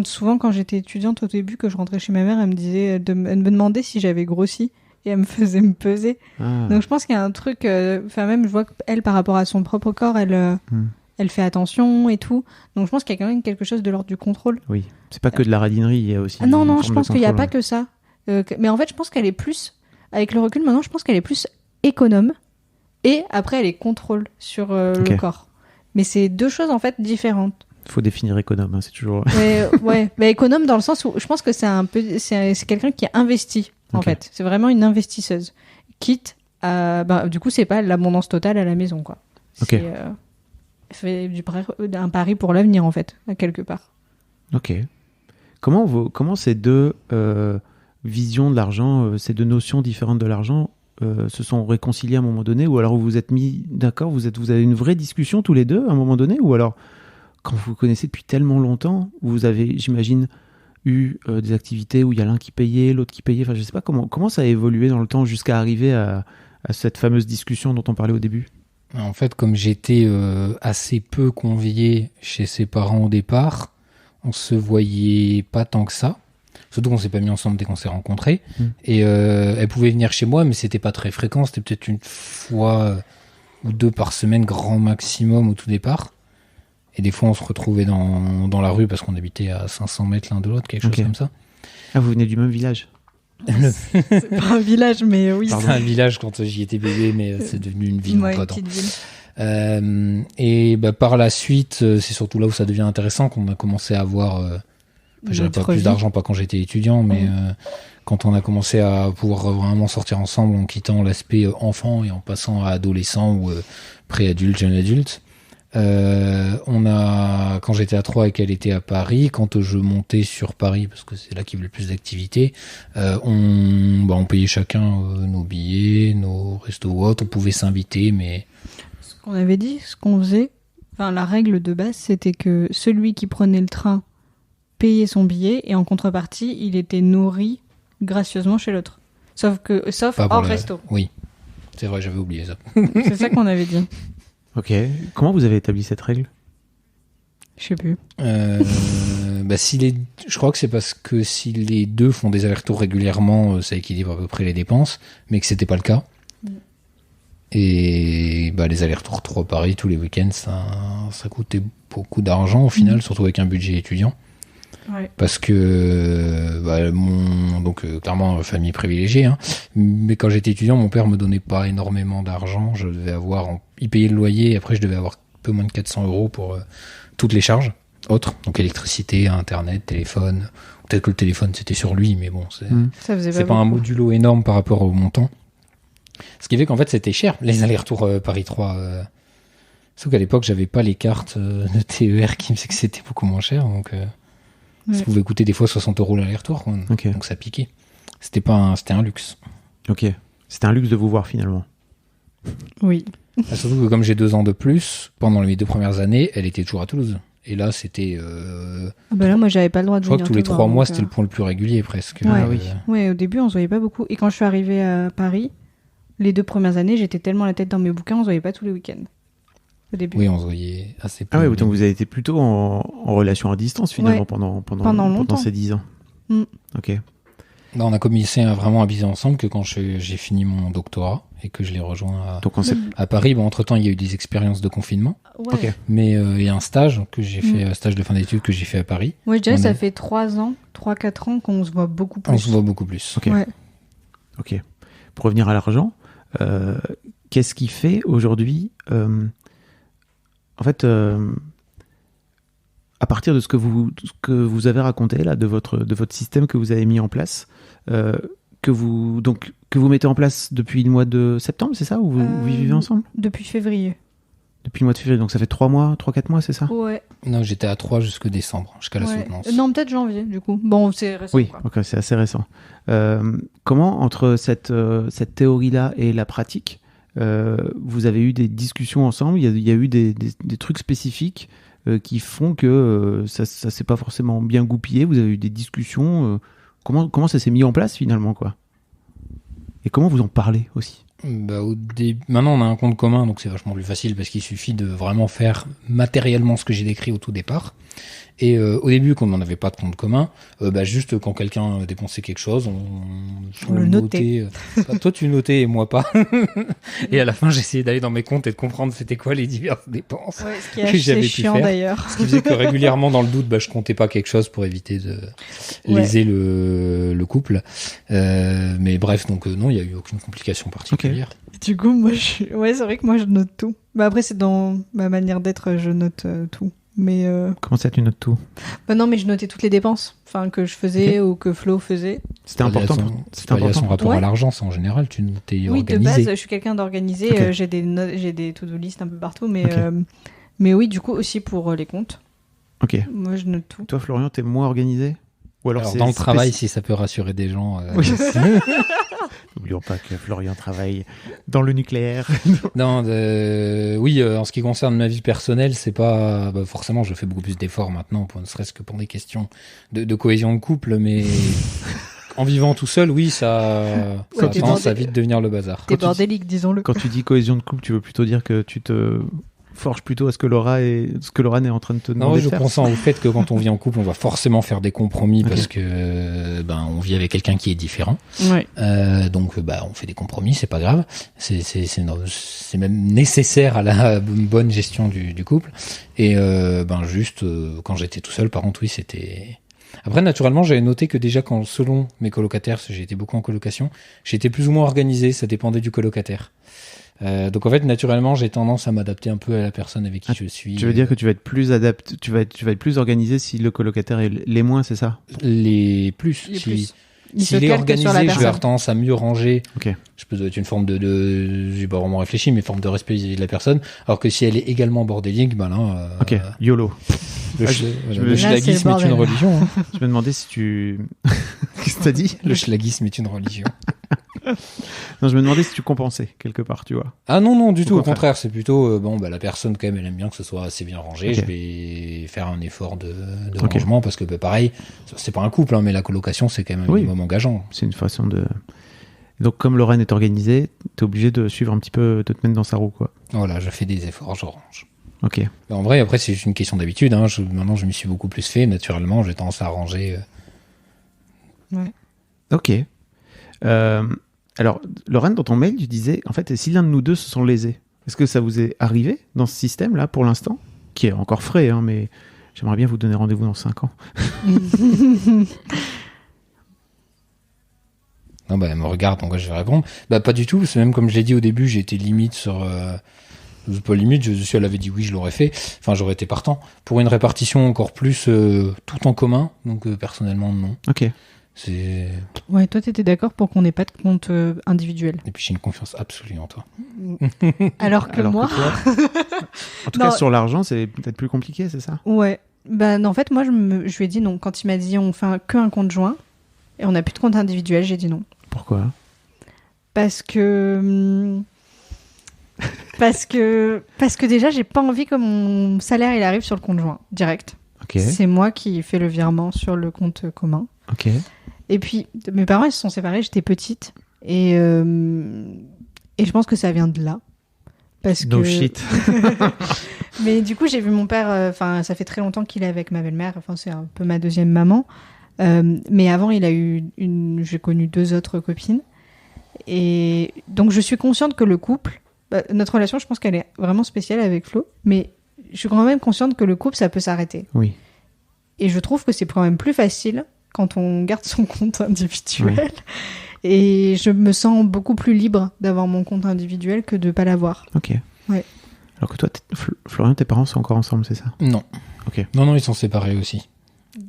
souvent quand j'étais étudiante au début, que je rentrais chez ma mère, elle me demandait si j'avais grossi et elle me faisait me peser. Ah. Donc je pense qu'il y a un truc, même je vois qu'elle, par rapport à son propre corps, elle fait attention et tout. Donc je pense qu'il y a quand même quelque chose de l'ordre du contrôle. Oui. C'est pas que de la radinerie, il y a aussi. Ah non, une non, forme je de pense qu'il n'y a contrôle, pas que ça. Mais en fait, je pense qu'elle est plus, avec le recul maintenant, je pense qu'elle est plus économe. Et après, elle est contrôle sur Ok. le corps. Mais c'est deux choses en fait différentes. Faut définir économe, hein, c'est toujours. Ouais, mais économe dans le sens où je pense que c'est quelqu'un qui a investi en Ok. fait. C'est vraiment une investisseuse. Quitte à, du coup, c'est pas l'abondance totale à la maison quoi. Ok. C'est, fait un pari pour l'avenir en fait, à quelque part. Ok. Comment ces deux visions de l'argent, ces deux notions différentes de l'argent se sont réconciliées à un moment donné, ou alors vous vous êtes mis d'accord, vous avez une vraie discussion tous les deux à un moment donné, ou alors quand vous vous connaissez depuis tellement longtemps, vous avez, j'imagine, eu des activités où il y a l'un qui payait, l'autre qui payait, enfin je sais pas comment ça a évolué dans le temps jusqu'à arriver à cette fameuse discussion dont on parlait au début. En fait, comme j'étais assez peu convié chez ses parents au départ, on se voyait pas tant que ça. Surtout qu'on s'est pas mis ensemble dès qu'on s'est rencontrés. Et elle pouvait venir chez moi, mais c'était pas très fréquent. C'était peut-être une fois ou 2 par semaine, grand maximum au tout départ. Et des fois, on se retrouvait dans la rue parce qu'on habitait à 500 mètres l'un de l'autre, quelque chose comme ça. Ah, vous venez du même village? C'est pas un village, mais oui. C'était un village quand j'y étais bébé, mais c'est devenu une ville Ouais, une entre-temps. petite ville. Et par la suite, c'est surtout là où ça devient intéressant qu'on a commencé à avoir, je dirais pas Notre plus vie. d'argent, pas quand j'étais étudiant, mais quand on a commencé à pouvoir vraiment sortir ensemble en quittant l'aspect enfant et en passant à adolescent ou pré-adulte, jeune adulte. Quand j'étais à Troyes et qu'elle était à Paris, quand je montais sur Paris, parce que c'est là qu'il y avait le plus d'activités, on payait chacun nos billets, nos restos ou autres, on pouvait s'inviter, mais Ce qu'on avait dit, ce qu'on faisait, la règle de base, c'était que celui qui prenait le train payait son billet et en contrepartie, il était nourri gracieusement chez l'autre. Sauf pas pour hors les- resto. Oui, c'est vrai, j'avais oublié ça. C'est ça qu'on avait dit. Ok. Comment vous avez établi cette règle? Je sais plus. Je crois que c'est parce que si les deux font des allers-retours régulièrement, ça équilibre à peu près les dépenses, mais que c'était pas le cas. Et les allers-retours Troyes-Paris tous les week-ends, ça coûtait beaucoup d'argent au final, surtout avec un budget étudiant. Ouais. Parce que clairement famille privilégiée, hein. Mais quand j'étais étudiant, mon père me donnait pas énormément d'argent. Je devais il payait le loyer et après je devais avoir un peu moins de 400 € pour toutes les charges autres, donc électricité, internet, téléphone. Peut-être que le téléphone c'était sur lui, mais bon, Ça faisait c'est pas un beaucoup. modulo énorme par rapport au montant. Ce qui fait qu'en fait c'était cher les allers-retours Paris-Troyes. Sauf qu'à l'époque j'avais pas les cartes de TER qui me disaient que c'était beaucoup moins cher, donc. Ça pouvait coûter des fois 60 € l'aller-retour, quoi. Ok. Donc ça piquait. C'était un luxe. Ok. C'était un luxe de vous voir finalement. Oui. Surtout que comme j'ai 2 ans de plus, pendant les 2 premières années, elle était toujours à Toulouse. Et là, c'était... Là, moi, j'avais pas le droit de je crois venir que tous les te 3 voir, mois, donc, c'était le point le plus régulier, presque. Ouais. Ah oui. Ouais, au début, on se voyait pas beaucoup. Et quand je suis arrivée à Paris, les 2 premières années, j'étais tellement la tête dans mes bouquins, on se voyait pas tous les week-ends. au début. Oui, on se voyait assez peu. Ah ouais, donc vous avez été plutôt en relation à distance finalement Ouais. pendant longtemps. ces 10 ans. Mm. Ok. Là, on a commencé à vraiment habiter ensemble que quand j'ai fini mon doctorat et que je l'ai rejoint Donc on s'est... à Paris. Bon, entre-temps, il y a eu des expériences de confinement, Ouais. Ok. mais il y a un stage que j'ai fait, un stage de fin d'études que j'ai fait à Paris. Moi, je dirais On que ça est- fait 3-4 ans qu'on se voit beaucoup plus. On se voit beaucoup plus. Ok. Ouais. Ok. Pour revenir à l'argent, qu'est-ce qui fait aujourd'hui, en fait, à partir de ce que vous avez raconté là, de votre système que vous avez mis en place, que vous mettez en place depuis le mois de septembre, c'est ça, ou vous vivez ensemble Depuis février. depuis le mois de février, donc ça fait 3-4 mois, c'est ça? Ouais. Non, j'étais à 3 jusqu'au décembre, jusqu'à la soutenance. Non, peut-être janvier, du coup. Bon, c'est récent. Oui, quoi. ok, c'est assez récent. Comment, entre cette théorie-là et la pratique, vous avez eu des discussions ensemble? Il y a eu des trucs spécifiques qui font que ça s'est pas forcément bien goupillé. Vous avez eu des discussions. Comment ça s'est mis en place finalement, quoi? Et comment vous en parlez aussi? Bah, maintenant, on a un compte commun, donc c'est vachement plus facile parce qu'il suffit de vraiment faire matériellement ce que j'ai décrit au tout départ. Et au début, quand on n'en avait pas de compte commun, juste quand quelqu'un dépensait quelque chose, on le notait. Toi, tu notais et moi pas. Et à la fin, j'essayais d'aller dans mes comptes et de comprendre c'était quoi les diverses dépenses. Ouais, ce qui est que assez j'avais pu chiant faire. d'ailleurs. Ce qui faisait que régulièrement, dans le doute, je comptais pas quelque chose pour éviter de léser le couple. Mais bref, donc non, il y a eu aucune complication particulière. Du coup, ouais, c'est vrai que moi je note tout. Bah après, c'est dans ma manière d'être, je note tout. Mais Comment ça, tu notes tout? non, mais je notais toutes les dépenses, enfin que je faisais ou que Flo faisait. C'était important. C'est pas lié à son rapport Ouais. à l'argent, c'est en général, tu t'es Oui, de organisé. base, je suis quelqu'un d'organisé. Ok. J'ai des to-do list un peu partout, mais Ok. mais oui, du coup aussi pour les comptes. Ok. Moi, je note tout. Toi, Florian, t'es moins organisé? Ou Alors c'est dans le travail, spécifique? si ça peut rassurer des gens. Oui. N'oublions pas que Florian travaille dans le nucléaire. Non, oui, en ce qui concerne ma vie personnelle, c'est pas forcément. Je fais beaucoup plus d'efforts maintenant, ne serait-ce que pour des questions de cohésion de couple, mais en vivant tout seul, oui, ça a t'es tendance à vite devenir le bazar. T'es bordélique, disons-le. Quand tu dis cohésion de couple, tu veux plutôt dire que tu te forges plutôt à ce que Laura est en train de te Non, demander je de faire? consens au fait que quand on vit en couple, on va forcément faire des compromis Ok. parce que on vit avec quelqu'un qui est différent. Ouais. Donc on fait des compromis, c'est pas grave. C'est même nécessaire à la bonne gestion du couple. Et quand j'étais tout seul, par contre, oui, c'était. Après, naturellement, j'avais noté que déjà selon mes colocataires, parce que j'ai été beaucoup en colocation, j'étais plus ou moins organisé, ça dépendait du colocataire. Donc en fait, naturellement, j'ai tendance à m'adapter un peu à la personne avec qui je suis. Tu veux dire que tu vas être plus adapté, tu vas être plus organisé si le colocataire l'est moins, c'est ça? Les plus. Les Si- plus. Il se S'il est calque sur la organisé, je vais personne. avoir tendance à mieux ranger. Ok. Je peux doit être une forme j'ai pas vraiment réfléchi, mais forme de respect vis-à-vis de la personne. Alors que si elle est également bordélique, Ok. YOLO. le Ah, le Là, c'est schlagisme le est une bordel. religion. Hein. Je me demandais si tu... Qu'est-ce que t'as dit? Le schlagisme est une religion. Non, je me demandais si tu compensais quelque part, tu vois. Ah non, du tout. Au contraire. contraire, c'est plutôt la personne quand même, elle aime bien que ce soit assez bien rangé. Ok. Je vais faire un effort de Ok. rangement parce que pareil, c'est pas un couple, hein, mais la colocation c'est quand même un Oui. minimum engageant. C'est une façon de... Donc, comme Lorraine est organisée, t'es obligé de suivre un petit peu, de te mettre dans sa roue, quoi. Voilà, je fais des efforts, je range. Ok. Mais en vrai, après c'est juste une question d'habitude. Hein. Maintenant, je m'y suis beaucoup plus fait. Naturellement, j'ai tendance à ranger. Ouais. Ok. Alors, Lorraine, dans ton mail, tu disais, en fait, si l'un de nous deux se sent lésé, est-ce que ça vous est arrivé dans ce système-là, pour l'instant, qui est encore frais, hein, mais j'aimerais bien vous donner rendez-vous dans 5 ans. Non, elle me regarde, donc je vais répondre. Pas du tout. C'est même comme je l'ai dit au début, j'ai été limite sur. Pas limite, si elle avait dit oui, je l'aurais fait. Enfin, j'aurais été partant. Pour une répartition encore plus tout en commun, donc personnellement, non. Ok. C'est. Ouais, toi, t'étais d'accord pour qu'on n'ait pas de compte individuel. Et puis j'ai une confiance absolue en toi. Alors que moi. toi, en tout Non. cas, sur l'argent, c'est peut-être plus compliqué, c'est ça? Ouais. En fait, moi, je lui ai dit non. Quand il m'a dit on fait qu'un compte joint et on n'a plus de compte individuel, j'ai dit non. Pourquoi? Parce que déjà, j'ai pas envie que mon salaire il arrive sur le compte joint direct. Ok. C'est moi qui fais le virement sur le compte commun. Ok. Et puis, mes parents ils se sont séparés, j'étais petite. Et je pense que ça vient de là. Parce No que... shit. Mais du coup, j'ai vu mon père, ça fait très longtemps qu'il est avec ma belle-mère, c'est un peu ma deuxième maman. Mais avant, j'ai connu 2 autres copines. Et donc, je suis consciente que le couple, notre relation, je pense qu'elle est vraiment spéciale avec Flo, mais je suis quand même consciente que le couple, ça peut s'arrêter. Oui. Et je trouve que c'est quand même plus facile quand on garde son compte individuel. Oui. Et je me sens beaucoup plus libre d'avoir mon compte individuel que de ne pas l'avoir. Ok. Ouais. Alors que toi, Florian, tes parents sont encore ensemble, c'est ça? Non. Ok. Non, ils sont séparés aussi.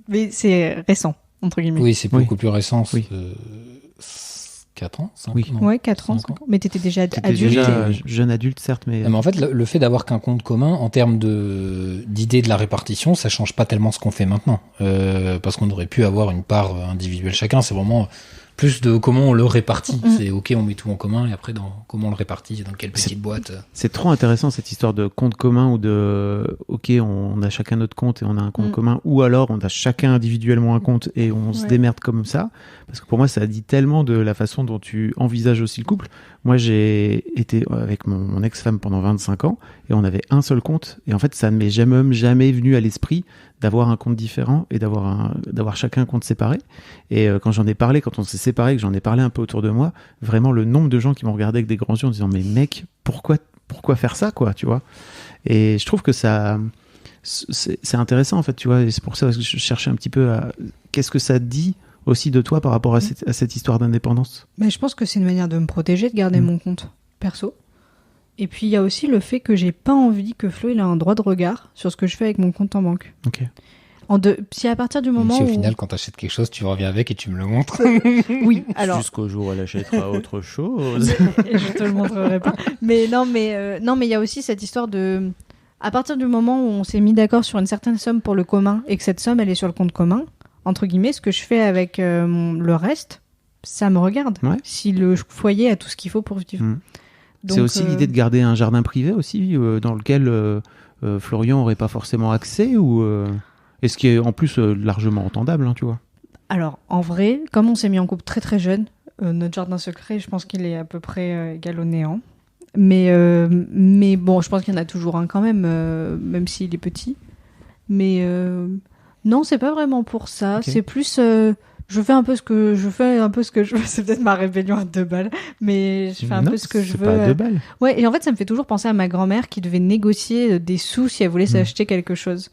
Mais c'est récent, entre guillemets. Oui, c'est beaucoup plus récent. Oui. 4 ans 5 Oui. ans. Ouais, 4 ans. 5 ans. Mais t'étais déjà adulte. Déjà jeune adulte, certes, mais... Mais en fait, le fait d'avoir qu'un compte commun, en termes d'idée de la répartition, ça change pas tellement ce qu'on fait maintenant. Parce qu'on aurait pu avoir une part individuelle chacun. C'est vraiment plus de comment on le répartit. C'est ok, on met tout en commun, et après, comment on le répartit, dans quelle petite boîte. C'est trop intéressant, cette histoire de compte commun, ou de ok, on a chacun notre compte et on a un compte commun, ou alors on a chacun individuellement un compte et on se démerde comme ça. Parce que pour moi, ça dit tellement de la façon dont tu envisages aussi le couple. Moi, j'ai été avec mon ex-femme pendant 25 ans et on avait un seul compte. Et en fait, ça ne m'est jamais venu à l'esprit d'avoir un compte différent et d'avoir chacun un compte séparé. Et quand j'en ai parlé, quand on s'est séparés, que j'en ai parlé un peu autour de moi, vraiment le nombre de gens qui m'ont regardé avec des grands yeux en disant « Mais mec, pourquoi faire ça, quoi ?» tu vois. Et je trouve que ça... C'est intéressant, en fait, tu vois. Et c'est pour ça que je cherchais un petit peu à... Qu'est-ce que ça dit aussi de toi par rapport à cette histoire d'indépendance? Mais je pense que c'est une manière de me protéger, de garder mon compte perso. Et puis il y a aussi le fait que j'ai pas envie que Flo il a un droit de regard sur ce que je fais avec mon compte en banque. Ok. Si à partir du moment si au où... final quand t'achètes quelque chose, tu reviens avec et tu me le montres. Oui, alors... Jusqu'au jour où elle achètera autre chose. Et je te le montrerai pas. Mais il y a aussi cette histoire de... À partir du moment où on s'est mis d'accord sur une certaine somme pour le commun et que cette somme elle est sur le compte commun, entre guillemets, ce que je fais avec le reste, ça me regarde. Ouais. Si le foyer a tout ce qu'il faut pour vivre. Donc, c'est aussi l'idée de garder un jardin privé aussi, dans lequel Florian n'aurait pas forcément accès, ou et ce qui est en plus largement entendable, hein, tu vois. Alors, en vrai, comme on s'est mis en couple très très jeune, notre jardin secret, je pense qu'il est à peu près égal au néant. Mais bon, je pense qu'il y en a toujours un quand même, même s'il est petit. Mais non, c'est pas vraiment pour ça. Okay. C'est plus... je fais un peu ce que je veux. C'est peut-être ma rébellion à 2 balles, mais je fais un peu ce que je veux. C'est pas à 2 balles. Ouais, et en fait, ça me fait toujours penser à ma grand-mère qui devait négocier des sous si elle voulait s'acheter quelque chose.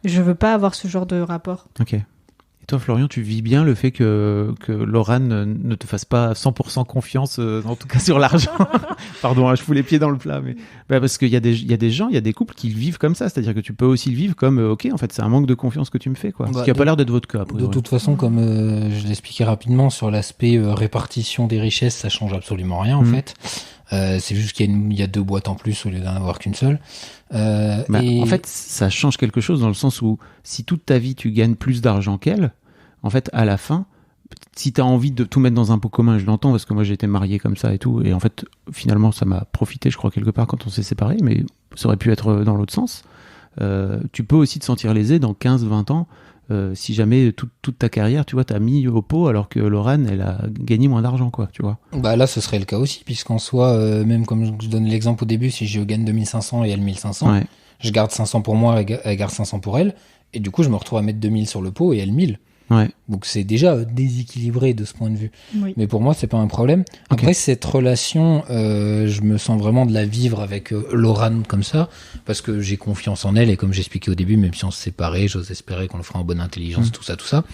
Je veux pas avoir ce genre de rapport. Ok. Et toi, Florian, tu vis bien le fait que Lorane ne te fasse pas 100% confiance, en tout cas sur l'argent. Pardon, je fous les pieds dans le plat, mais parce qu'il y a des gens, il y a des couples qui le vivent comme ça, c'est-à-dire que tu peux aussi le vivre comme ok, en fait, c'est un manque de confiance que tu me fais, quoi. Ce qui a pas l'air d'être votre cas. De toute façon, comme je l'expliquais rapidement sur l'aspect répartition des richesses, ça change absolument rien en fait. C'est juste qu'il y a 2 boîtes en plus au lieu d'en avoir qu'une seule. En fait, ça change quelque chose dans le sens où si toute ta vie tu gagnes plus d'argent qu'elle, en fait, à la fin, si t'as envie de tout mettre dans un pot commun, je l'entends parce que moi j'ai été marié comme ça et tout, et en fait, finalement, ça m'a profité, je crois, quelque part quand on s'est séparés, mais ça aurait pu être dans l'autre sens. Tu peux aussi te sentir lésé dans 15-20 ans. Si jamais toute ta carrière, tu vois, t'as mis au pot alors que Lorane, elle a gagné moins d'argent, quoi, tu vois. Là, ce serait le cas aussi, puisqu'en soi, même comme je donne l'exemple au début, si je gagne 2500 et elle 1500, je garde 500 pour moi, elle garde 500 pour elle, et du coup, je me retrouve à mettre 2000 sur le pot et elle 1000. Ouais. Donc c'est déjà déséquilibré de ce point de vue. Oui. Mais pour moi, c'est pas un problème. Après, cette relation, je me sens vraiment de la vivre avec Lorane comme ça, parce que j'ai confiance en elle, et comme j'expliquais au début, même si on se séparait, j'ose espérer qu'on le fera en bonne intelligence, tout ça.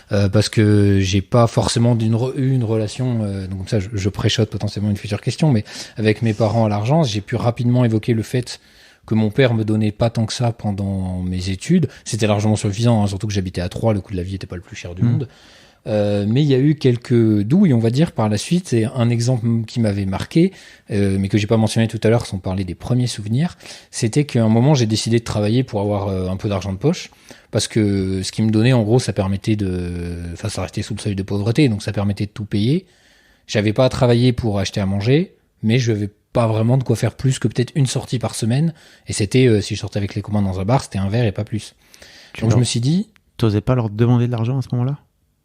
Parce que j'ai pas forcément eu une relation, donc comme ça, je préchote potentiellement une future question, mais avec mes parents à l'argent, j'ai pu rapidement évoquer le fait que mon père me donnait pas tant que ça pendant mes études. C'était largement suffisant, hein, surtout que j'habitais à Troyes, le coût de la vie était pas le plus cher du monde. Mais il y a eu quelques douilles, on va dire, par la suite. C'est un exemple qui m'avait marqué, mais que j'ai pas mentionné tout à l'heure, sans parler des premiers souvenirs. C'était qu'à un moment, j'ai décidé de travailler pour avoir un peu d'argent de poche, parce que ce qui me donnait, en gros, ça permettait ça restait sous le seuil de pauvreté, donc ça permettait de tout payer. J'avais pas à travailler pour acheter à manger, mais je n'avais pas vraiment de quoi faire plus que peut-être une sortie par semaine. Et c'était, si je sortais avec les commandes dans un bar, c'était un verre et pas plus. Donc je me suis dit... T'osais pas leur demander de l'argent à ce moment-là?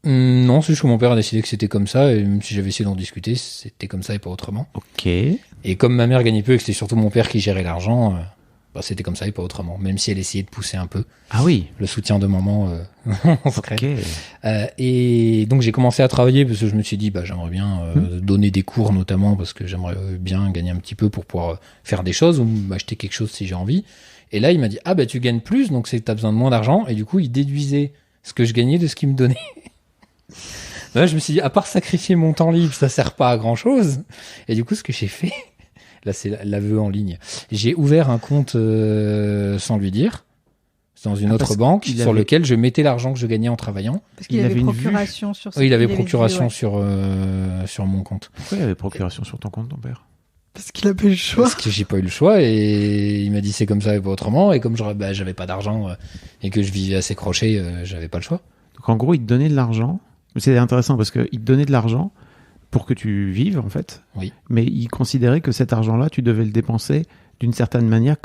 Non, c'est juste que mon père a décidé que c'était comme ça, et même si j'avais essayé d'en discuter, c'était comme ça et pas autrement. Ok. Et comme ma mère gagnait peu et que c'était surtout mon père qui gérait l'argent, c'était comme ça et pas autrement. Même si elle essayait de pousser un peu. Ah oui. Le soutien de maman en secret. Ok. Et donc j'ai commencé à travailler parce que je me suis dit j'aimerais bien donner des cours notamment parce que j'aimerais bien gagner un petit peu pour pouvoir faire des choses ou m'acheter quelque chose si j'ai envie. Et là il m'a dit tu gagnes plus donc c'est que t'as besoin de moins d'argent et du coup il déduisait ce que je gagnais de ce qu'il me donnait. Là je me suis dit à part sacrifier mon temps libre ça sert pas à grand chose. Et du coup ce que j'ai fait, là c'est l'aveu en ligne, j'ai ouvert un compte sans lui dire. Dans une autre banque sur lequel je mettais l'argent que je gagnais en travaillant. Parce qu'il avait procuration sur il avait procuration sur mon compte. Pourquoi il avait procuration sur ton compte, ton père? Parce qu'il a pas eu le choix. Parce que j'ai pas eu le choix et il m'a dit c'est comme ça et pas autrement. Et comme j'avais pas d'argent et que je vivais assez crochet, j'avais pas le choix. Donc en gros, il te donnait de l'argent. C'est intéressant parce qu'il te donnait de l'argent pour que tu vives en fait. Oui. Mais il considérait que cet argent-là, tu devais le dépenser d'une certaine manière,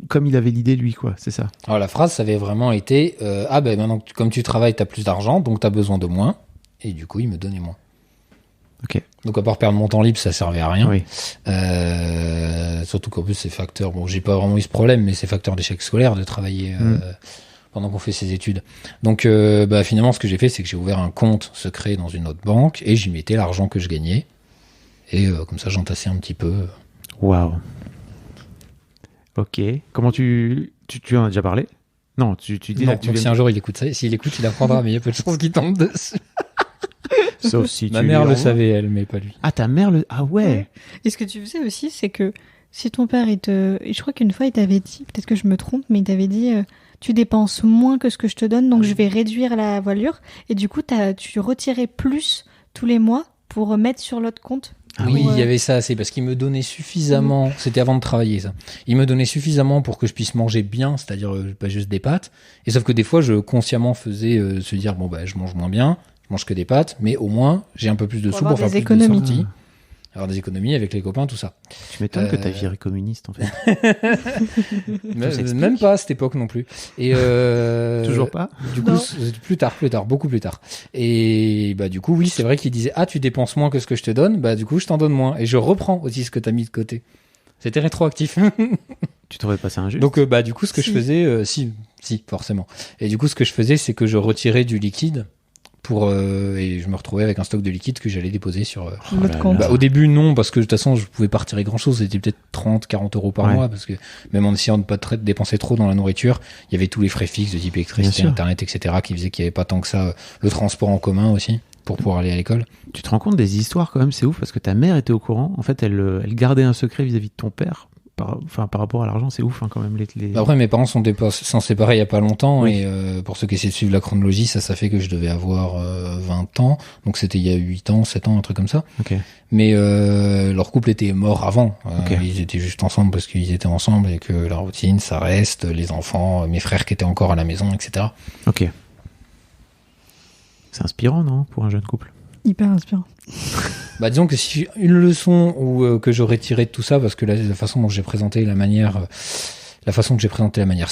comme il avait l'idée lui, quoi, c'est ça. Alors la phrase, ça avait vraiment été maintenant, comme tu travailles, t'as plus d'argent, donc t'as besoin de moins, et du coup, il me donnait moins. Ok. Donc à part perdre mon temps libre, ça servait à rien. Oui. Surtout qu'en plus, c'est facteur, j'ai pas vraiment eu ce problème, mais c'est facteur d'échec scolaire de travailler pendant qu'on fait ses études. Donc finalement, ce que j'ai fait, c'est que j'ai ouvert un compte secret dans une autre banque, et j'y mettais l'argent que je gagnais, et comme ça, j'entassais un petit peu. Waouh. Ok. Comment tu en as déjà parlé? Non, tu dis non, donc si un jour il écoute ça, s'il écoute, il apprendra, mais il y a peu de chances qu'il tombe dessus. Sauf si ma mère le savait, elle, mais pas lui. Ah, ta mère le... Ah ouais. Et ce que tu faisais aussi, c'est que si ton père, je crois qu'une fois, il t'avait dit, peut-être que je me trompe, mais il t'avait dit, tu dépenses moins que ce que je te donne, donc je vais réduire la voilure. Et du coup, tu retirais plus tous les mois pour mettre sur l'autre compte. Ah oui, il y avait ça, c'est parce qu'il me donnait suffisamment, c'était avant de travailler ça, il me donnait suffisamment pour que je puisse manger bien, c'est-à-dire pas juste des pâtes, et sauf que des fois je consciemment faisais se dire je mange moins bien, je mange que des pâtes, mais au moins j'ai un peu plus de sous pour faire plus de sorties, avoir des économies avec les copains, tout ça. Tu m'étonnes que ta vie est communiste en fait. Même pas à cette époque non plus. Et toujours pas. Du coup, plus tard, beaucoup plus tard. Et du coup, oui, c'est vrai qu'il disait tu dépenses moins que ce que je te donne, du coup, je t'en donne moins et je reprends aussi ce que t'as mis de côté. C'était rétroactif. Tu trouvais pas ça injuste? Donc du coup, ce que je faisais, si forcément. Et du coup, ce que je faisais, c'est que je retirais du liquide. Et je me retrouvais avec un stock de liquide que j'allais déposer sur l'autre compte. Au début non, parce que de toute façon je pouvais pas retirer grand chose, c'était peut-être 30-40 euros par mois, parce que même en essayant de pas dépenser trop dans la nourriture, il y avait tous les frais fixes de type électricité, internet, etc. qui faisaient qu'il y avait pas tant que ça, le transport en commun aussi pour pouvoir aller à l'école. Tu te rends compte des histoires quand même, c'est ouf, parce que ta mère était au courant, en fait elle gardait un secret vis-à-vis de ton père. Par rapport à l'argent, c'est ouf quand même. Après, mes parents sont séparés il y a pas longtemps, et pour ceux qui essaient de suivre la chronologie, ça fait que je devais avoir 20 ans, donc c'était il y a 8 ans, 7 ans, un truc comme ça. Okay. Mais leur couple était mort avant. Ils étaient juste ensemble parce qu'ils étaient ensemble et que la routine, ça reste, les enfants, mes frères qui étaient encore à la maison, etc. Ok. C'est inspirant, non, pour un jeune couple? Hyper inspirant. Disons que si une leçon que j'aurais tiré de tout ça, parce que la façon dont j'ai présenté c'était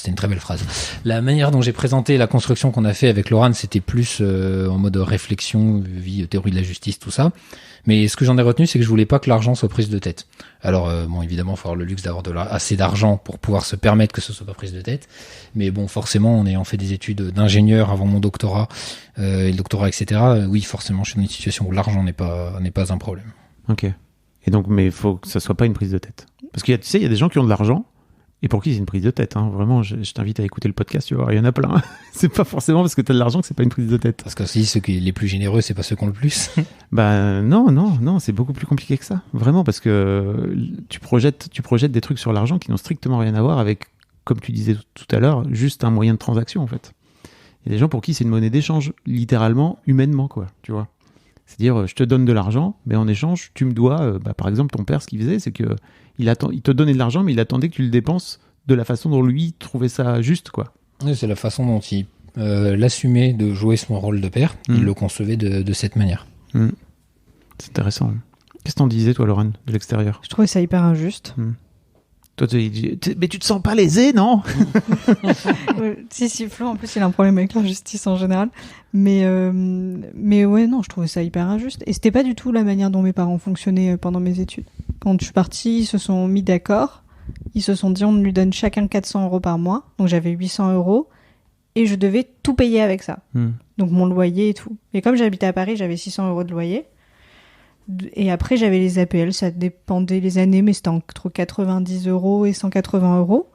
une très belle phrase. La manière dont j'ai présenté la construction qu'on a fait avec Laurent, c'était plus en mode réflexion, théorie de la justice, tout ça. Mais ce que j'en ai retenu, c'est que je voulais pas que l'argent soit prise de tête. Alors, évidemment, il faut avoir le luxe d'avoir assez d'argent pour pouvoir se permettre que ce soit pas prise de tête. Mais bon, forcément, en ayant fait des études d'ingénieur avant mon doctorat, et le doctorat, etc., oui, forcément, je suis dans une situation où l'argent n'est pas un problème. Ok. Et donc, mais il faut que ça soit pas une prise de tête. Parce qu'il y a, il y a des gens qui ont de l'argent, et pour qui c'est une prise de tête, hein. Vraiment, je t'invite à écouter le podcast, tu vois, il y en a plein. C'est pas forcément parce que t'as de l'argent que c'est pas une prise de tête. Parce que si ceux qui les plus généreux, c'est pas ceux qui ont le plus. Non, c'est beaucoup plus compliqué que ça. Vraiment, parce que tu projettes des trucs sur l'argent qui n'ont strictement rien à voir avec, comme tu disais tout à l'heure, juste un moyen de transaction, en fait. Il y a des gens pour qui c'est une monnaie d'échange, littéralement, humainement, quoi, tu vois. C'est-à-dire, je te donne de l'argent, mais en échange, tu me dois, par exemple, ton père, ce qu'il faisait, c'est que il te donnait de l'argent, mais il attendait que tu le dépenses de la façon dont lui trouvait ça juste, quoi. Oui, c'est la façon dont il l'assumait de jouer son rôle de père. Il le concevait de cette manière. C'est intéressant. Qu'est-ce que t'en disais, toi, Laurent, de l'extérieur? Je trouvais ça hyper injuste. Toi, mais tu te sens pas lésé, non? Si, Flo, en plus, il a un problème avec l'injustice en général. Mais ouais, non, je trouvais ça hyper injuste. Et c'était pas du tout la manière dont mes parents fonctionnaient pendant mes études. quand je suis partie, ils se sont mis d'accord. Ils se sont dit, on lui donne chacun 400 € par mois. Donc j'avais 800 € et je devais tout payer avec ça. Donc mon loyer et tout. Et comme j'habitais à Paris, j'avais 600 € de loyer. Et après, j'avais les APL, ça dépendait les années, mais c'était entre 90 € et 180 €.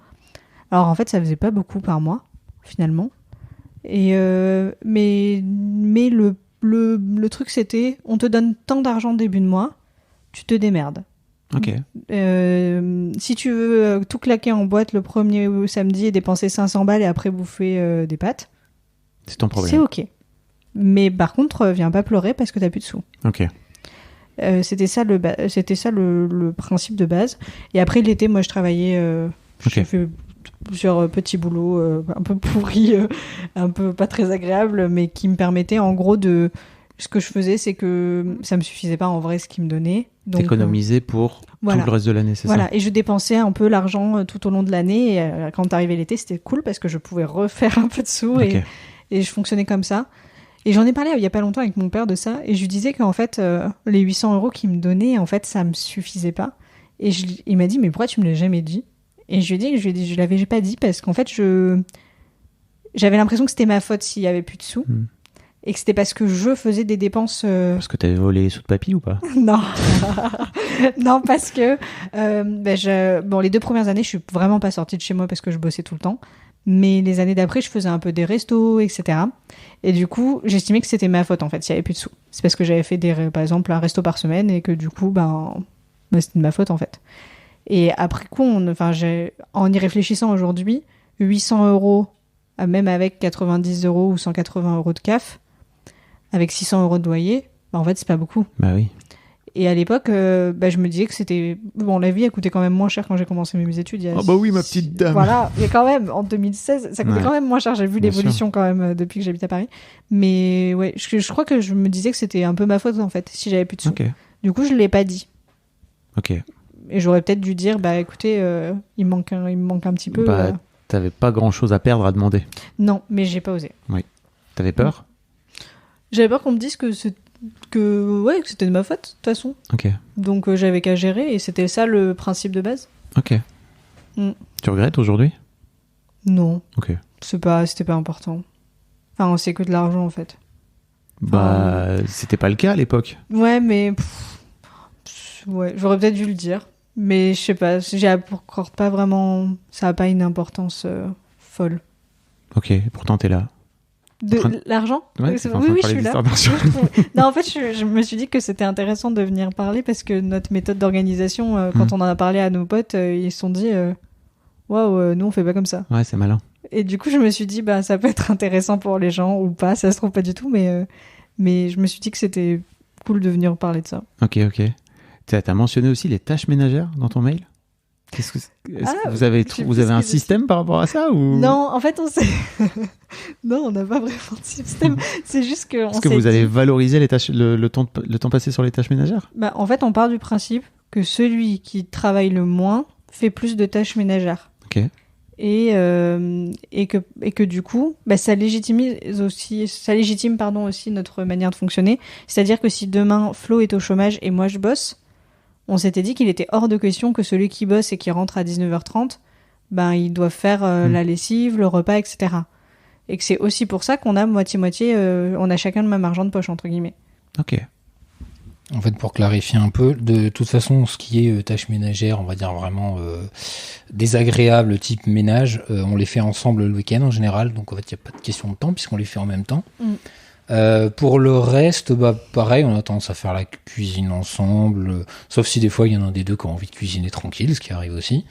Alors en fait, ça faisait pas beaucoup par mois, finalement. Et mais le truc, c'était, on te donne tant d'argent début de mois, tu te démerdes. Ok. Si tu veux tout claquer en boîte le premier samedi et dépenser 500 balles et après bouffer des pâtes, C'est ton problème. c'est ok. Mais par contre, viens pas pleurer parce que t'as plus de sous. Ok. C'était ça le principe de base. Et après l'été, moi je travaillais, j'ai fait plusieurs petits boulots un peu pourris, un peu pas très agréables, mais qui me permettaient en gros de... Ce que je faisais, c'est que ça me suffisait pas en vrai ce qu'ils me donnaient. Donc T'économisais pour voilà. tout le reste de l'année, c'est Voilà, ça? et je dépensais un peu l'argent tout au long de l'année. Et quand arrivait l'été, c'était cool parce que je pouvais refaire un peu de sous Ok. et je fonctionnais comme ça. Et j'en ai parlé il y a pas longtemps avec mon père de ça, et je lui disais qu'en fait, les 800 € qu'il me donnait, en fait, ça me suffisait pas. Et il m'a dit, mais pourquoi tu me l'as jamais dit? Et je lui ai dit, je l'avais pas dit parce qu'en fait, j'avais l'impression que c'était ma faute s'il y avait plus de sous. Et que c'était parce que je faisais des dépenses... Parce que t'avais volé les sous de papy ou pas? Non. Non, parce que bon, les 2 premières années, je suis vraiment pas sortie de chez moi parce que je bossais tout le temps. Mais les années d'après, je faisais un peu des restos, etc. Et du coup, j'estimais que c'était ma faute, en fait, s'il y avait plus de sous. C'est parce que j'avais fait, par exemple, un resto par semaine et que du coup, c'était de ma faute, en fait. Et après coup, en y réfléchissant aujourd'hui, 800 €, même avec 90 € ou 180 € de CAF, avec 600 € de loyer, en fait, c'est pas beaucoup. Bah oui. Et à l'époque, je me disais que c'était... Bon, la vie, elle coûtait quand même moins cher quand j'ai commencé mes études. Oh bah oui, ma petite dame. Voilà, mais quand même, en 2016, ça coûtait quand même moins cher. J'ai vu Bien l'évolution quand même depuis que j'habite à Paris. Mais ouais, je crois que je me disais que c'était un peu ma faute, en fait, si j'avais plus de sous. Ok. Du coup, je l'ai pas dit. Ok. Et j'aurais peut-être dû dire, écoutez, il me manque un petit peu. T'avais pas grand-chose à perdre à demander. Non, mais j'ai pas osé. T'avais peur? J'avais peur qu'on me dise que c'était de ma faute, de toute façon. Ok. Donc j'avais qu'à gérer, et c'était ça le principe de base. Ok. Tu regrettes aujourd'hui? Non. Ok. C'était pas important. Enfin, c'est que de l'argent, en fait. C'était pas le cas à l'époque. Ouais, mais... ouais, j'aurais peut-être dû le dire. Mais je sais pas, j'apporte pas vraiment... Ça a pas une importance folle. Ok, pourtant t'es là. L'argent? Ouais, oui, je suis là. Non, en fait, je me suis dit que c'était intéressant de venir parler parce que notre méthode d'organisation, quand on en a parlé à nos potes, ils se sont dit waouh, nous on fait pas comme ça. Ouais, c'est malin. Et du coup, je me suis dit ça peut être intéressant pour les gens ou pas, ça se trouve pas du tout, mais je me suis dit que c'était cool de venir parler de ça. Ok. T'as mentionné aussi les tâches ménagères dans ton mail? Est-ce que vous avez un système par rapport à ça ou... Non, en fait, non, on n'a pas vraiment de système. C'est juste que... Est-ce que vous avez valorisé les tâches, le temps passé sur les tâches ménagères? En fait, on part du principe que celui qui travaille le moins fait plus de tâches ménagères. Ok. Et que du coup, ça légitime aussi notre manière de fonctionner. C'est-à-dire que si demain Flo est au chômage et moi je bosse, on s'était dit qu'il était hors de question que celui qui bosse et qui rentre à 19h30, il doit faire la lessive, le repas, etc. Et que c'est aussi pour ça qu'on a moitié-moitié, on a chacun le même argent de poche, entre guillemets. Ok. En fait, pour clarifier un peu, de toute façon, ce qui est tâches ménagères, on va dire vraiment désagréables, type ménage, on les fait ensemble le week-end en général, donc en fait, il n'y a pas de question de temps puisqu'on les fait en même temps. Pour le reste, pareil, on a tendance à faire la cuisine ensemble, sauf si des fois il y en a un des deux qui a envie de cuisiner tranquille, ce qui arrive aussi.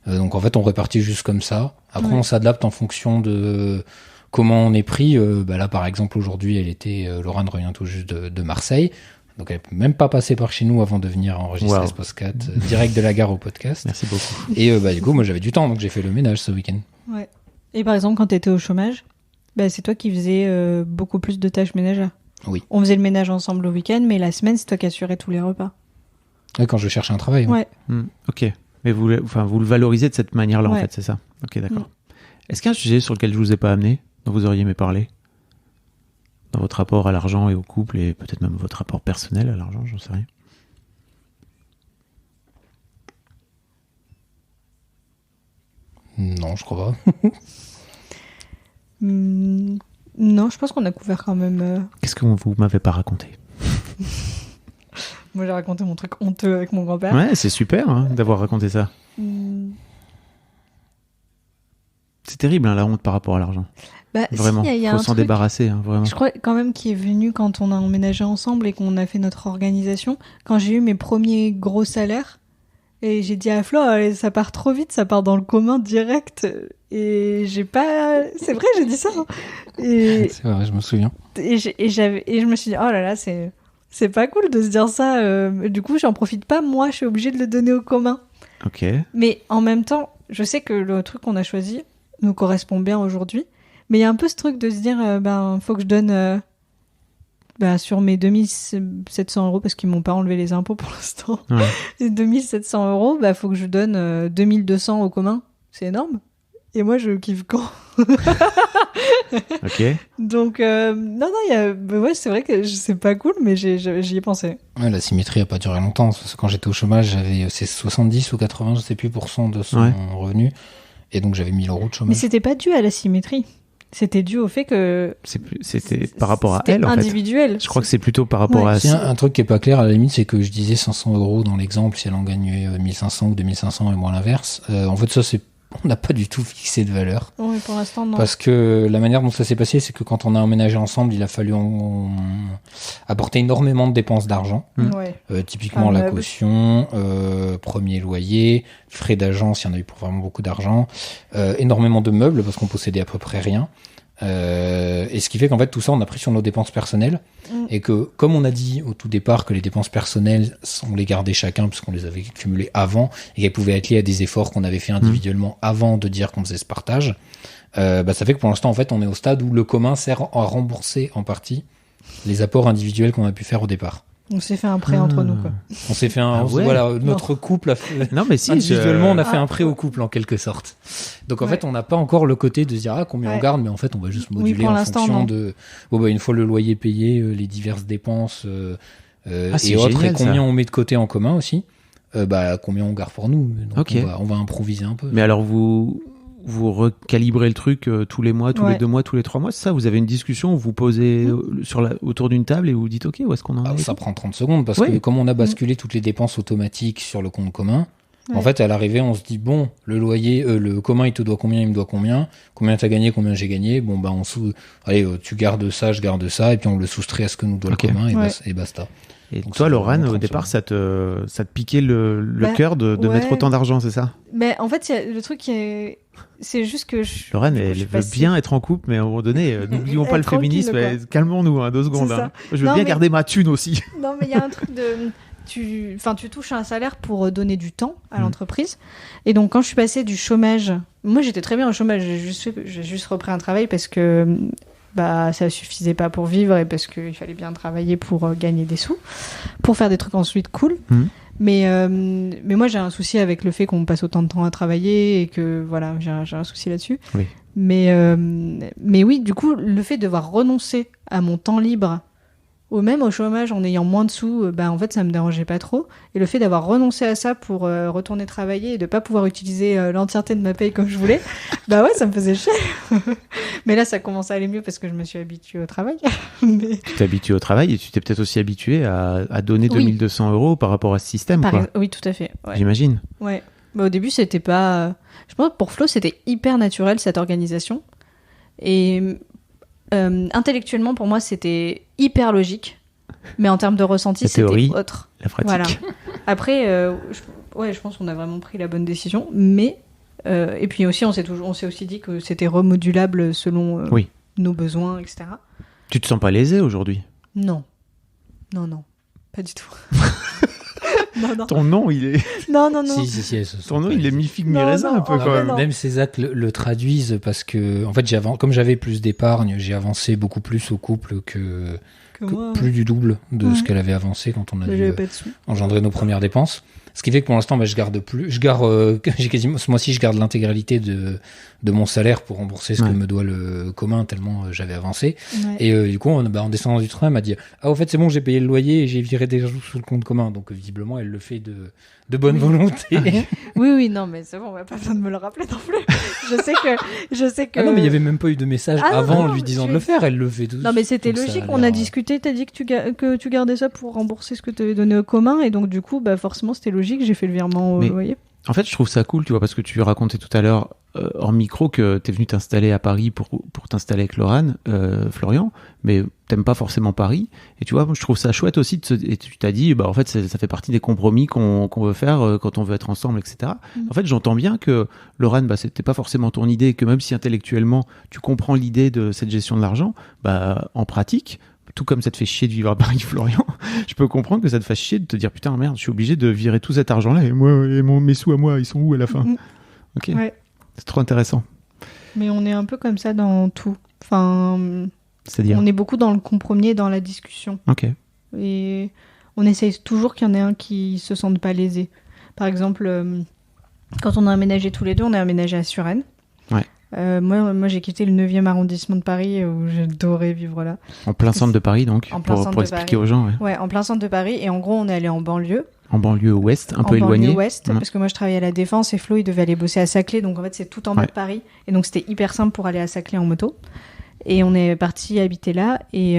Donc en fait, on répartit juste comme ça. Après, on s'adapte en fonction de comment on est pris. Là, par exemple, aujourd'hui, Laurent revient tout juste de Marseille. Donc elle peut même pas passer par chez nous avant de venir enregistrer ce podcast direct de la gare au podcast. Merci beaucoup. Et du coup, moi j'avais du temps, donc j'ai fait le ménage ce week-end. Ouais. Et par exemple, quand t'étais au chômage, c'est toi qui faisais beaucoup plus de tâches ménagères. Oui. On faisait le ménage ensemble le week-end, mais la semaine, c'est toi qui assurais tous les repas. Ouais, quand je cherchais un travail. Ouais. Ok. Mais vous le valorisez de cette manière-là, en fait, c'est ça? Ok, d'accord. Est-ce qu'il y a un sujet sur lequel je vous ai pas amené, dont vous auriez aimé parler? Dans votre rapport à l'argent et au couple, et peut-être même votre rapport personnel à l'argent, j'en sais rien. Non, je crois pas. Non, je pense qu'on a couvert quand même. Qu'est-ce que vous m'avez pas raconté? Moi, j'ai raconté mon truc honteux avec mon grand-père. Ouais, c'est super hein, d'avoir raconté ça. C'est terrible, hein, la honte par rapport à l'argent. Bah, Vraiment, si, y a faut un s'en truc, débarrasser, hein, vraiment. je crois quand même qui est venu quand on a emménagé ensemble et qu'on a fait notre organisation. Quand j'ai eu mes premiers gros salaires, et j'ai dit à Flo, ça part trop vite, ça part dans le commun direct. Et j'ai pas... C'est vrai, j'ai dit ça. Hein. Et... C'est vrai, je me souviens. Et je me suis dit, oh là là, c'est pas cool de se dire ça. Du coup, j'en profite pas. Moi, je suis obligée de le donner au commun. Ok. Mais en même temps, je sais que le truc qu'on a choisi nous correspond bien aujourd'hui. Mais il y a un peu ce truc de se dire, faut que je donne sur mes 2700 euros, parce qu'ils m'ont pas enlevé les impôts pour l'instant. Ouais. Les 2700 euros, faut que je donne 2200 au commun. C'est énorme. Et moi, je kiffe quand. Ok. Donc, non, ouais, c'est vrai que c'est pas cool, mais j'y ai pensé. Ouais, la symétrie a pas duré longtemps. Parce que quand j'étais au chômage, j'avais 70 ou 80, je sais plus, % de son revenu. Et donc, j'avais 1000 euros de chômage. Mais c'était pas dû à la symétrie. C'était dû au fait que... C'était par rapport à elle, en fait. C'était individuel. Je crois que c'est plutôt par rapport à... C'est un truc qui est pas clair, à la limite, c'est que je disais 500 euros dans l'exemple, si elle en gagnait 1500 ou 2500 et moi l'inverse. En fait, ça, on n'a pas du tout fixé de valeur. Oui, pour l'instant, non. Parce que la manière dont ça s'est passé, c'est que quand on a emménagé ensemble, il a fallu apporter énormément de dépenses d'argent. Ouais. Typiquement la caution, premier loyer, frais d'agence, il y en a eu pour vraiment beaucoup d'argent, énormément de meubles parce qu'on possédait à peu près rien. Et ce qui fait qu'en fait tout ça on a pris sur nos dépenses personnelles et que comme on a dit au tout départ que les dépenses personnelles on les gardait chacun puisqu'on les avait cumulées avant et qu'elles pouvaient être liées à des efforts qu'on avait fait individuellement avant de dire qu'on faisait ce partage, ça fait que pour l'instant en fait on est au stade où le commun sert à rembourser en partie les apports individuels qu'on a pu faire au départ. On s'est fait un prêt entre nous, quoi. On s'est fait notre couple a fait, non, mais si, individuellement, on a fait un prêt au couple, en quelque sorte. Donc, en fait, on n'a pas encore le côté de se dire, combien on garde, mais en fait, on va juste moduler en fonction de, une fois le loyer payé, les diverses dépenses, et autres, génial, et combien on met de côté en commun aussi, combien on garde pour nous. Donc, on va improviser un peu. Mais alors, vous recalibrez le truc tous les mois, tous les 2 mois, tous les 3 mois, c'est ça? Vous avez une discussion, vous posez autour d'une table et vous dites ok, où est-ce qu'on en est? Ça prend 30 secondes parce que comme on a basculé toutes les dépenses automatiques sur le compte commun, en fait à l'arrivée on se dit bon, le loyer, le commun il te doit combien, il me doit combien t'as gagné, combien j'ai gagné, allez tu gardes ça, je garde ça et puis on le soustrait à ce que nous doit le commun et basta. Et donc toi, Laurane, au départ, ça te piquait le cœur de mettre autant d'argent, c'est ça? Mais en fait, le truc c'est juste que Laurane, elle veut bien être en couple, mais à un moment donné, n'oublions pas le féminisme. Calmons-nous, 2 secondes. Hein. Je veux bien garder ma thune aussi. Non, mais il y a un truc de... Tu touches un salaire pour donner du temps à l'entreprise. Et donc, quand je suis passée du chômage... Moi, j'étais très bien au chômage. J'ai juste repris un travail parce que... ça suffisait pas pour vivre et parce qu'il fallait bien travailler pour gagner des sous, pour faire des trucs ensuite cool. Mais moi, j'ai un souci avec le fait qu'on passe autant de temps à travailler et que voilà, j'ai un souci là-dessus. Oui. Mais oui, du coup, le fait de devoir renoncer à mon temps libre, ou même au chômage en ayant moins de sous, en fait, ça me dérangeait pas trop. Et le fait d'avoir renoncé à ça pour retourner travailler et de pas pouvoir utiliser l'entièreté de ma paye comme je voulais, ça me faisait chier. Mais là, ça commence à aller mieux parce que je me suis habituée au travail. Tu t'es habituée au travail et tu t'es peut-être aussi habituée à donner 2200 euros par rapport à ce système, quoi. Oui, tout à fait. Ouais. J'imagine. Ouais. Au début, c'était pas... Je pense que pour Flo, c'était hyper naturel, cette organisation. Et... intellectuellement, pour moi, c'était hyper logique, mais en termes de ressenti, c'était autre. La pratique. Voilà. Après, je pense qu'on a vraiment pris la bonne décision, mais et puis aussi, on s'est aussi dit que c'était remodulable selon nos besoins, etc. Tu te sens pas lésée aujourd'hui? Non, pas du tout. Non. Ton nom, il est... Non. Si, ton nom, il est mi-figue, mi-raisin un peu, quand même. Même ces actes le traduisent parce que, en fait, comme j'avais plus d'épargne, j'ai avancé beaucoup plus au couple que plus du double de ce qu'elle avait avancé quand on a dû engendrer nos premières dépenses. Ce qui fait que pour l'instant, je garde plus. J'ai quasiment ce mois-ci, je garde l'intégralité de mon salaire pour rembourser ce que me doit le commun tellement j'avais avancé. Ouais. Et du coup, en descendant du train, elle m'a dit au fait, c'est bon, j'ai payé le loyer et j'ai viré des sous sur le compte commun. Donc visiblement, elle le fait de bonne volonté. oui, non, mais c'est bon, on n'a pas besoin de me le rappeler non plus. Je sais que. Ah non, mais il y avait même pas eu de message avant lui disant de le faire. Elle le fait tout. Non, mais c'était logique. On a discuté. T'as dit que tu gardais ça pour rembourser ce que tu avais donné au commun, et donc du coup, forcément, c'était logique. J'ai fait le virement au loyer. En fait, je trouve ça cool, tu vois, parce que tu racontais tout à l'heure hors micro que t'es venu t'installer à Paris pour t'installer avec Lorane, Florian, mais t'aimes pas forcément Paris. Et tu vois, moi, je trouve ça chouette aussi. Et tu t'as dit, en fait, ça fait partie des compromis qu'on veut faire quand on veut être ensemble, etc. En fait, j'entends bien que Lorane, c'était pas forcément ton idée, que même si intellectuellement tu comprends l'idée de cette gestion de l'argent, en pratique. Tout comme ça te fait chier de vivre à Paris, Florian, je peux comprendre que ça te fasse chier de te dire putain merde, je suis obligé de virer tout cet argent-là et mes sous à moi, ils sont où à la fin? Ok, c'est trop intéressant. Mais on est un peu comme ça dans tout. Enfin, c'est-à-dire, on est beaucoup dans le compromis et dans la discussion. Ok. Et on essaye toujours qu'il y en ait un qui se sente pas lésé. Par exemple, quand on a aménagé tous les deux, on a aménagé à Suresnes. Ouais. Moi, j'ai quitté le 9e arrondissement de Paris où j'adorais vivre là. En plein centre de Paris, donc, pour expliquer aux gens. Ouais, en plein centre de Paris. Et en gros, on est allé en banlieue. En banlieue ouest, un peu éloigné. En banlieue ouest, parce que moi, je travaillais à La Défense et Flo, il devait aller bosser à Saclay. Donc, en fait, c'est tout en bas de Paris. Et donc, c'était hyper simple pour aller à Saclay en moto. Et on est parti habiter là. Et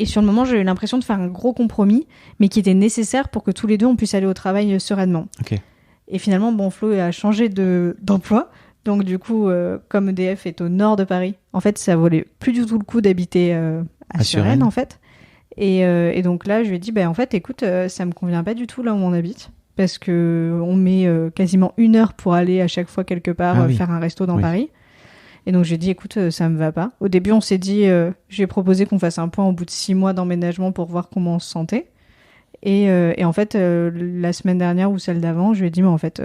sur le moment, j'ai eu l'impression de faire un gros compromis, mais qui était nécessaire pour que tous les deux, on puisse aller au travail sereinement. Okay. Et finalement, Flo a changé d'emploi. Donc du coup, comme EDF est au nord de Paris, en fait, ça valait plus du tout le coup d'habiter à Suresnes, en fait. Et donc là, je lui ai dit, en fait, écoute, ça me convient pas du tout là où on habite, parce que on met quasiment 1 heure pour aller à chaque fois quelque part faire un resto dans Paris. Et donc j'ai dit, écoute, ça me va pas. Au début, on s'est dit, j'ai proposé qu'on fasse un point au bout de 6 mois d'emménagement pour voir comment on se sentait. Et en fait, la semaine dernière ou celle d'avant, je lui ai dit, mais en fait...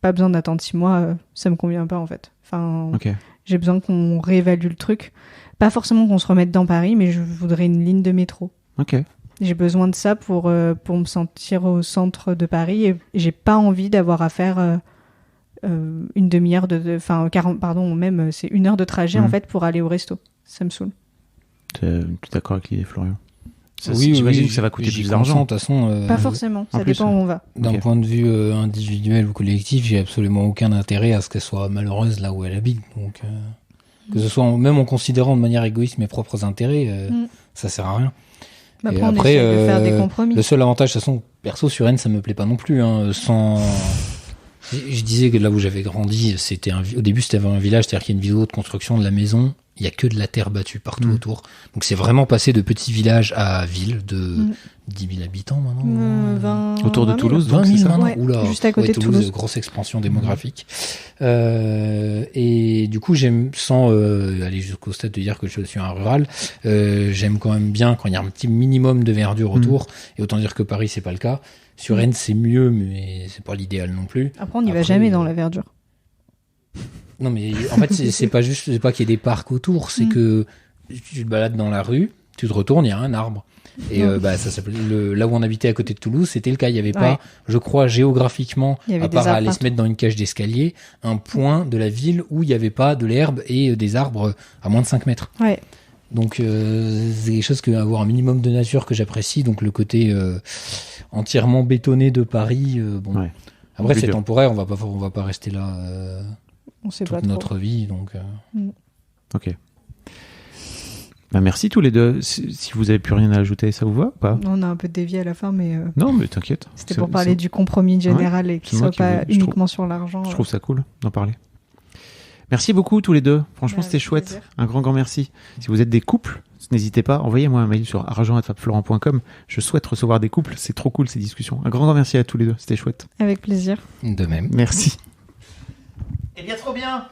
pas besoin d'attendre 6 mois, ça me convient pas en fait. Enfin, j'ai besoin qu'on réévalue le truc. Pas forcément qu'on se remette dans Paris, mais je voudrais une ligne de métro. J'ai besoin de ça pour me sentir au centre de Paris et j'ai pas envie d'avoir à faire une demi-heure même c'est 1 heure de trajet en fait pour aller au resto. Ça me saoule. Tu es d'accord avec l'idée, Florian? J'imagine que ça va coûter plus d'argent. De toute façon, pas forcément, ça dépend où on va. D'un point de vue individuel ou collectif, j'ai absolument aucun intérêt à ce qu'elle soit malheureuse là où elle habite. Donc, que ce soit même en considérant de manière égoïste mes propres intérêts, ça sert à rien. Et après, on essaie de faire des compromis. Le seul avantage, de toute façon, perso, sur Rennes, ça me plaît pas non plus. Je disais que là où j'avais grandi, au début, c'était un village, c'est-à-dire qu'il y a une vidéo de construction de la maison. Il y a que de la terre battue partout autour. Donc c'est vraiment passé de petit village à ville de 10 000 habitants maintenant. Autour de Toulouse, 20 000 maintenant. Ouais, Oula, juste à côté de Toulouse. Grosse expansion démographique. Et du coup, sans aller jusqu'au stade de dire que je suis un rural, j'aime quand même bien quand il y a un petit minimum de verdure autour. Et autant dire que Paris, c'est pas le cas. Sur Rennes, c'est mieux, mais c'est pas l'idéal non plus. Après, on n'y va jamais dans la verdure. Non, mais en fait, c'est pas qu'il y ait des parcs autour, c'est que tu te balades dans la rue, tu te retournes, il y a un arbre. Et ça s'appelait là où on habitait à côté de Toulouse, c'était le cas. Il y avait pas, je crois, géographiquement, à part aller se mettre dans une cage d'escalier, un point de la ville où il n'y avait pas de l'herbe et des arbres à moins de 5 mètres. Ouais. Donc c'est quelque chose avoir un minimum de nature que j'apprécie. Donc le côté entièrement bétonné de Paris, après c'est temporaire, on va pas rester là. On sait toute pas notre vie, donc. Ok. Merci tous les deux. Si vous avez plus rien à ajouter, ça vous va ou pas? On a un peu dévié à la fin, mais. Non, mais t'inquiète. C'était pour parler du compromis général et qu'il soit pas uniquement sur l'argent. Je trouve ça cool d'en parler. Merci beaucoup tous les deux. Franchement, c'était chouette. Plaisir. Un grand merci. Si vous êtes des couples, n'hésitez pas, envoyez-moi un mail sur argent@fabflorent.com. Je souhaite recevoir des couples. C'est trop cool ces discussions. Un grand merci à tous les deux. C'était chouette. Avec plaisir. De même. Merci. Eh bien, trop bien.